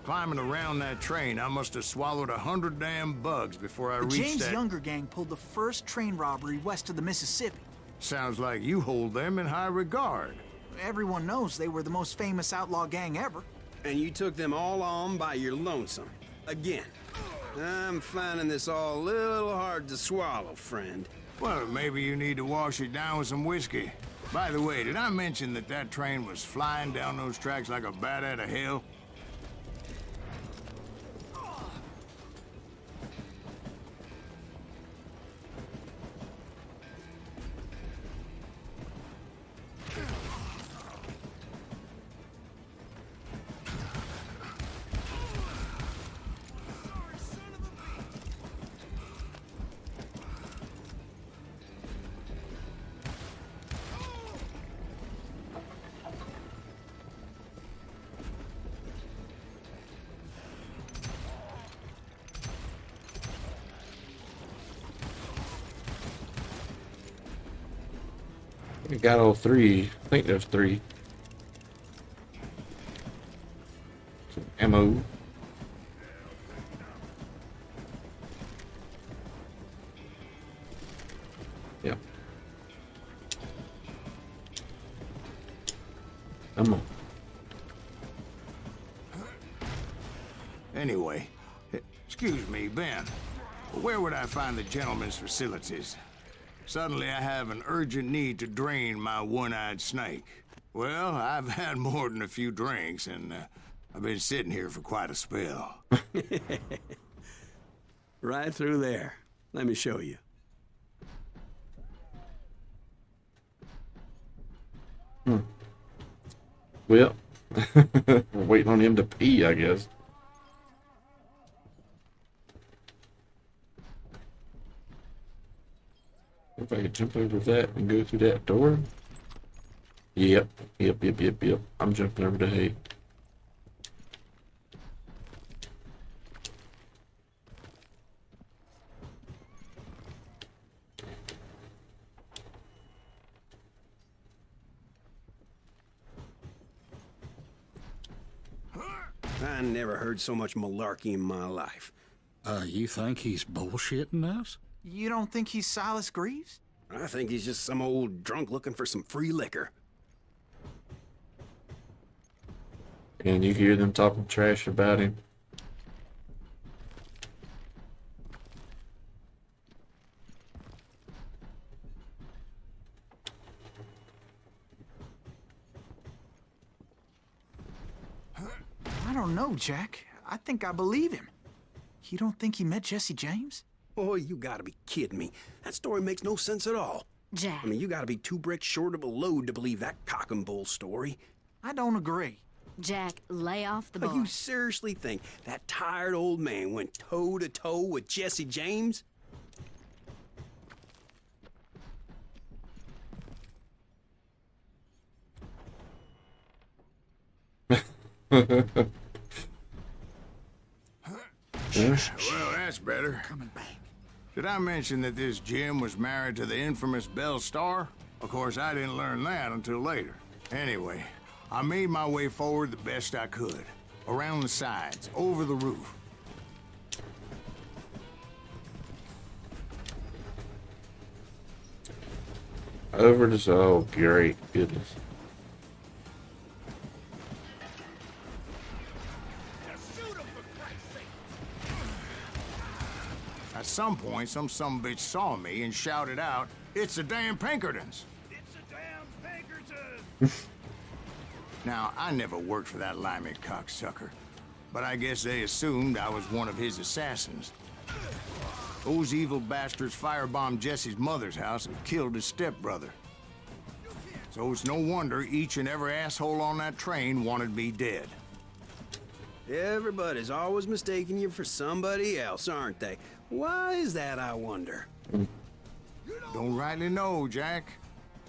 Climbing around that train, I must have swallowed 100 damn bugs before I The reached James that... Younger gang pulled the first train robbery west of the Mississippi. Sounds like you hold them in high regard. Everyone knows they were the most famous outlaw gang ever. And you took them all on by your lonesome. Again. I'm finding this all a little hard to swallow, friend. Well, maybe you need to wash it down with some whiskey. By the way, did I mention that that train was flying down those tracks like a bat out of hell? We got all three. I think there's three. Some ammo. Yeah. Come on. Anyway, excuse me, Ben. Where would I find the gentleman's facilities? Suddenly I have an urgent need to drain my one-eyed snake. Well, I've had more than a few drinks, and I've been sitting here for quite a spell. Right through there. Let me show you. Well, we're waiting on him to pee, I guess. If I could jump over that and go through that door. Yep. I'm jumping over the hay. I never heard so much malarkey in my life. You think he's bullshitting us? You don't think he's Silas Greaves? I think he's just some old drunk looking for some free liquor. And you hear them talking trash about him. I don't know, Jack. I think I believe him. You don't think he met Jesse James? Oh, you gotta be kidding me. That story makes no sense at all. Jack. I mean, you gotta be 2 bricks short of a load to believe that cock and bull story. I don't agree. Jack, lay off the But bar. you seriously think that tired old man went toe-to-toe with Jesse James? Well, that's better. Coming back. Did I mention that this Jim was married to the infamous Belle Starr? Of course, I didn't learn that until later. Anyway, I made my way forward the best I could. Around the sides, over the roof. Over this. Oh, great goodness. At some point, some sumbitch saw me and shouted out, "It's the damn Pinkertons!" It's a damn Pinkerton! Now, I never worked for that limey cocksucker, but I guess they assumed I was one of his assassins. Those evil bastards firebombed Jesse's mother's house and killed his stepbrother. So it's no wonder each and every asshole on that train wanted me dead. Everybody's always mistaking you for somebody else, aren't they? Why is that, I wonder? Don't rightly know, Jack.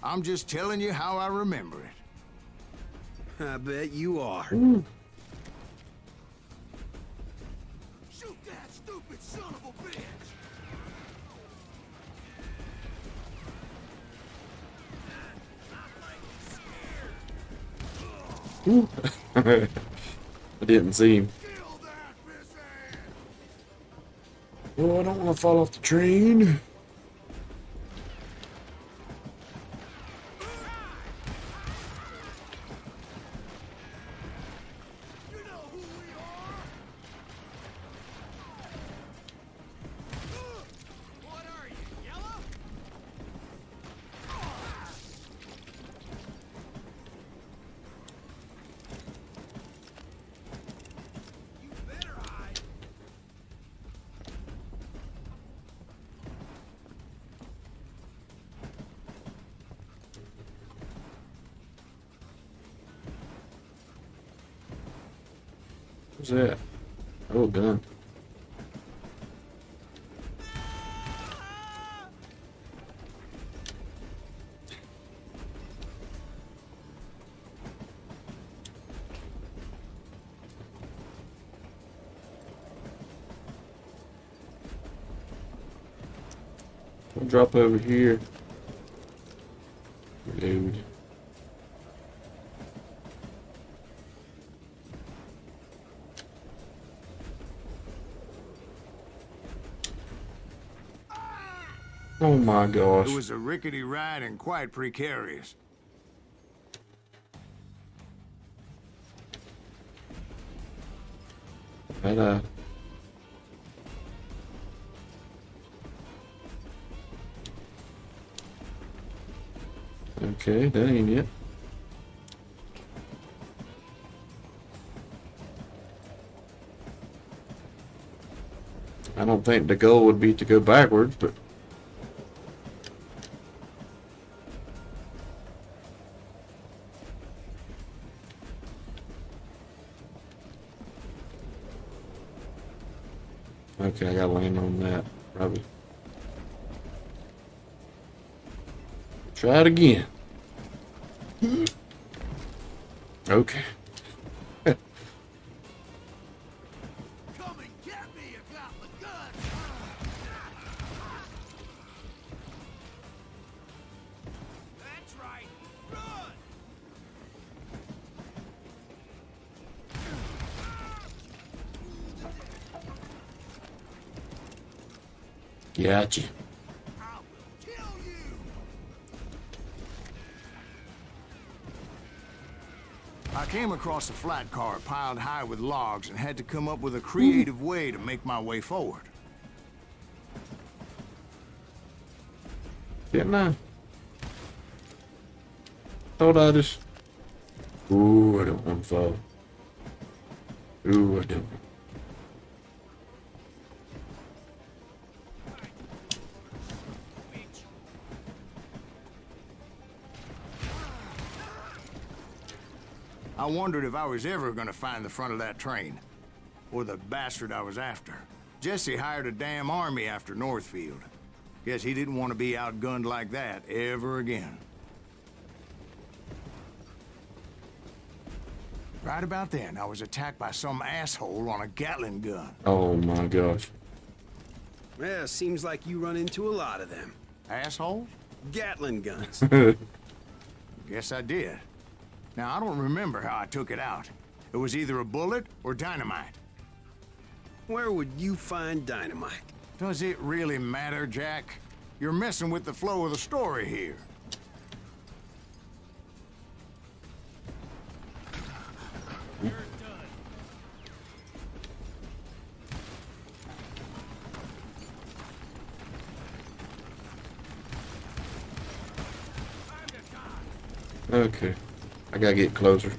I'm just telling you how I remember it. I bet you are. Shoot that stupid son of a bitch! I didn't see him. Kill that pissant! Oh, I don't want to fall off the train. You know who we are? What are you, yellow? You better hide. What's that? Oh, gun. We'll drop over here. Reload. Oh my gosh. It was a rickety ride and quite precarious. That, okay, that ain't it. I don't think the goal would be to go backwards, but okay, I gotta land on that, probably. Try it again. Okay. Come and get me, you got the gun! That's right, run! Gotcha. I will kill you! I came across a flat car piled high with logs and had to come up with a creative way to make my way forward. Didn't I? Thought I just... Ooh, I don't want to fall. Ooh, I don't. I wondered if I was ever gonna find the front of that train. Or the bastard I was after. Jesse hired a damn army after Northfield. Guess he didn't want to be outgunned like that ever again. Right about then, I was attacked by some asshole on a Gatling gun. Oh my gosh. Yeah, seems like you run into a lot of them. Assholes? Gatling guns. Guess I did. Now, I don't remember how I took it out. It was either a bullet or dynamite. Where would you find dynamite? Does it really matter, Jack? You're messing with the flow of the story here. Okay. I gotta get closer.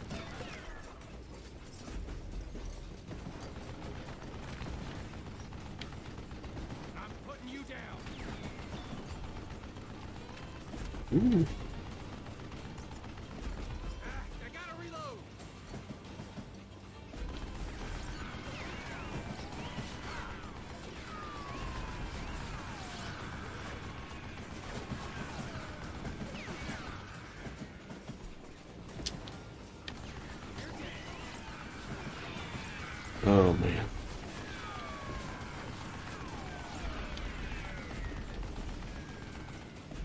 I'm putting you down. Ooh. I gotta reload. Oh man.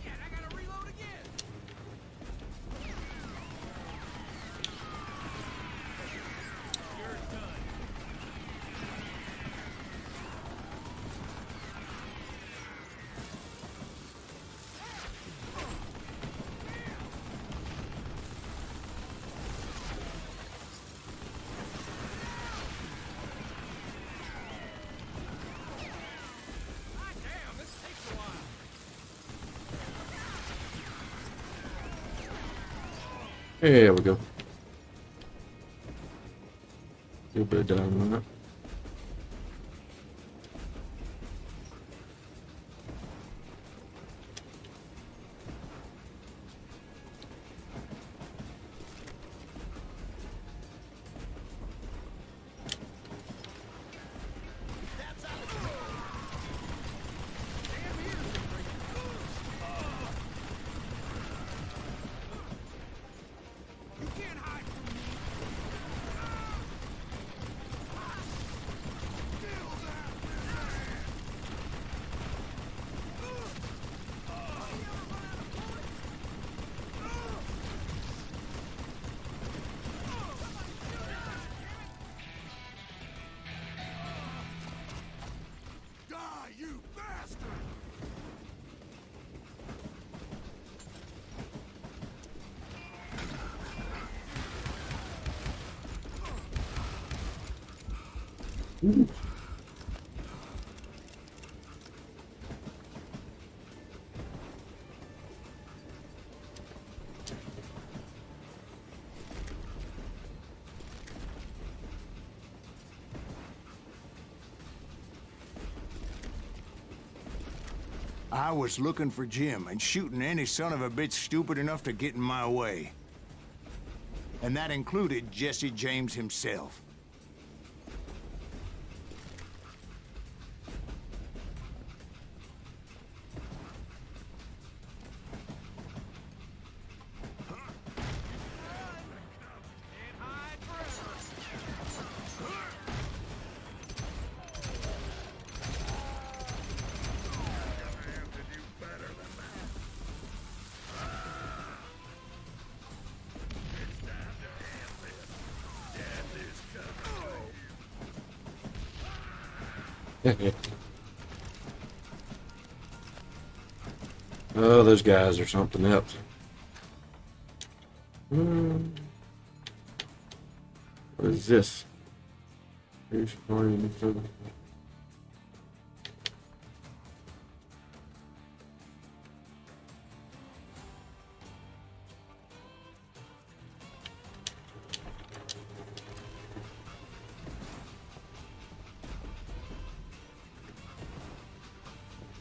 Yeah, I gotta reload again. You're done. God damn, this takes a while. There we go. A little bit of dynamite. You can't hide from me. Die, you bastard! I was looking for Jim and shooting any son of a bitch stupid enough to get in my way. And that included Jesse James himself. Can't hide forever. Oh, those guys are something else. What is this? Here's Florian further.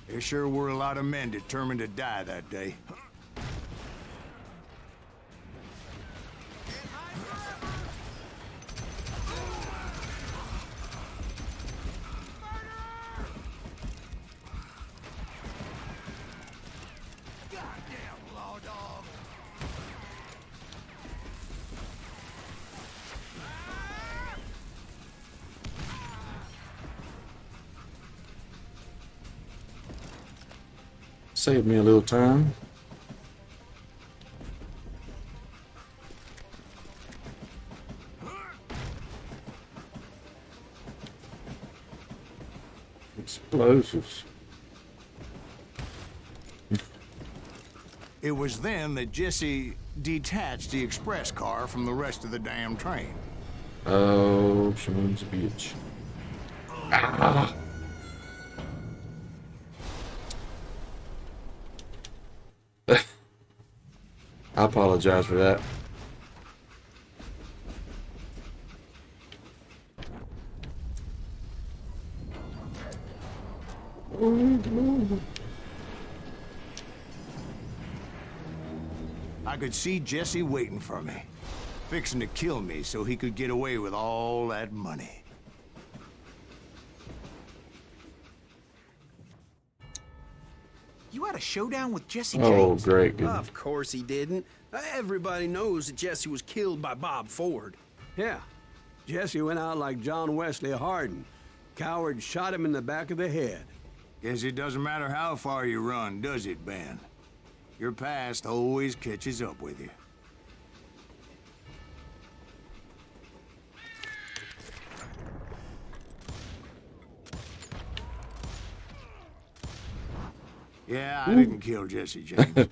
There sure were a lot of men determined to die that day. Goddamn law dog. Saved me a little time. explosives. It was then that Jesse detached the express car from the rest of the damn train. Oh, Sean's a bitch. Ah. I apologize for that. I could see Jesse waiting for me, fixing to kill me so he could get away with all that money. You had a showdown with Jesse Oh, James? great. Good. Of course he didn't. Everybody knows that Jesse was killed by Bob Ford. Yeah. Jesse went out like John Wesley Hardin. Coward shot him in the back of the head. Guess it doesn't matter how far you run, does it, Ben? Your past always catches up with you. Yeah, I didn't kill Jesse James.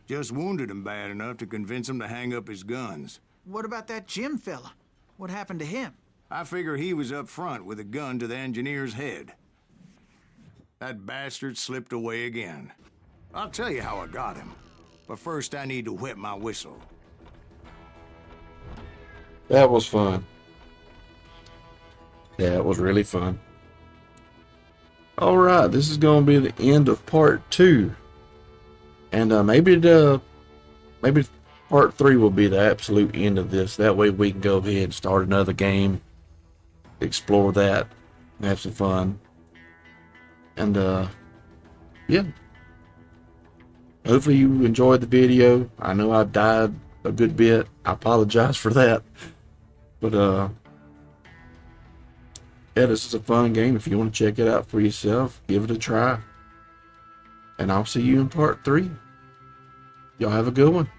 Just wounded him bad enough to convince him to hang up his guns. What about that Jim fella? What happened to him? I figure he was up front with a gun to the engineer's head. That bastard slipped away again. I'll tell you how I got him. But first I need to wet my whistle. That was fun. Yeah, it was really fun. Alright, this is going to be the end of part 2. And maybe part 3 will be the absolute end of this. That way we can go ahead and start another game, explore that, and have some fun. And yeah. Hopefully you enjoyed the video. I know I died a good bit. I apologize for that. But yeah, this is a fun game. If you want to check it out for yourself, give it a try. And I'll see you in part 3. Y'all have a good one.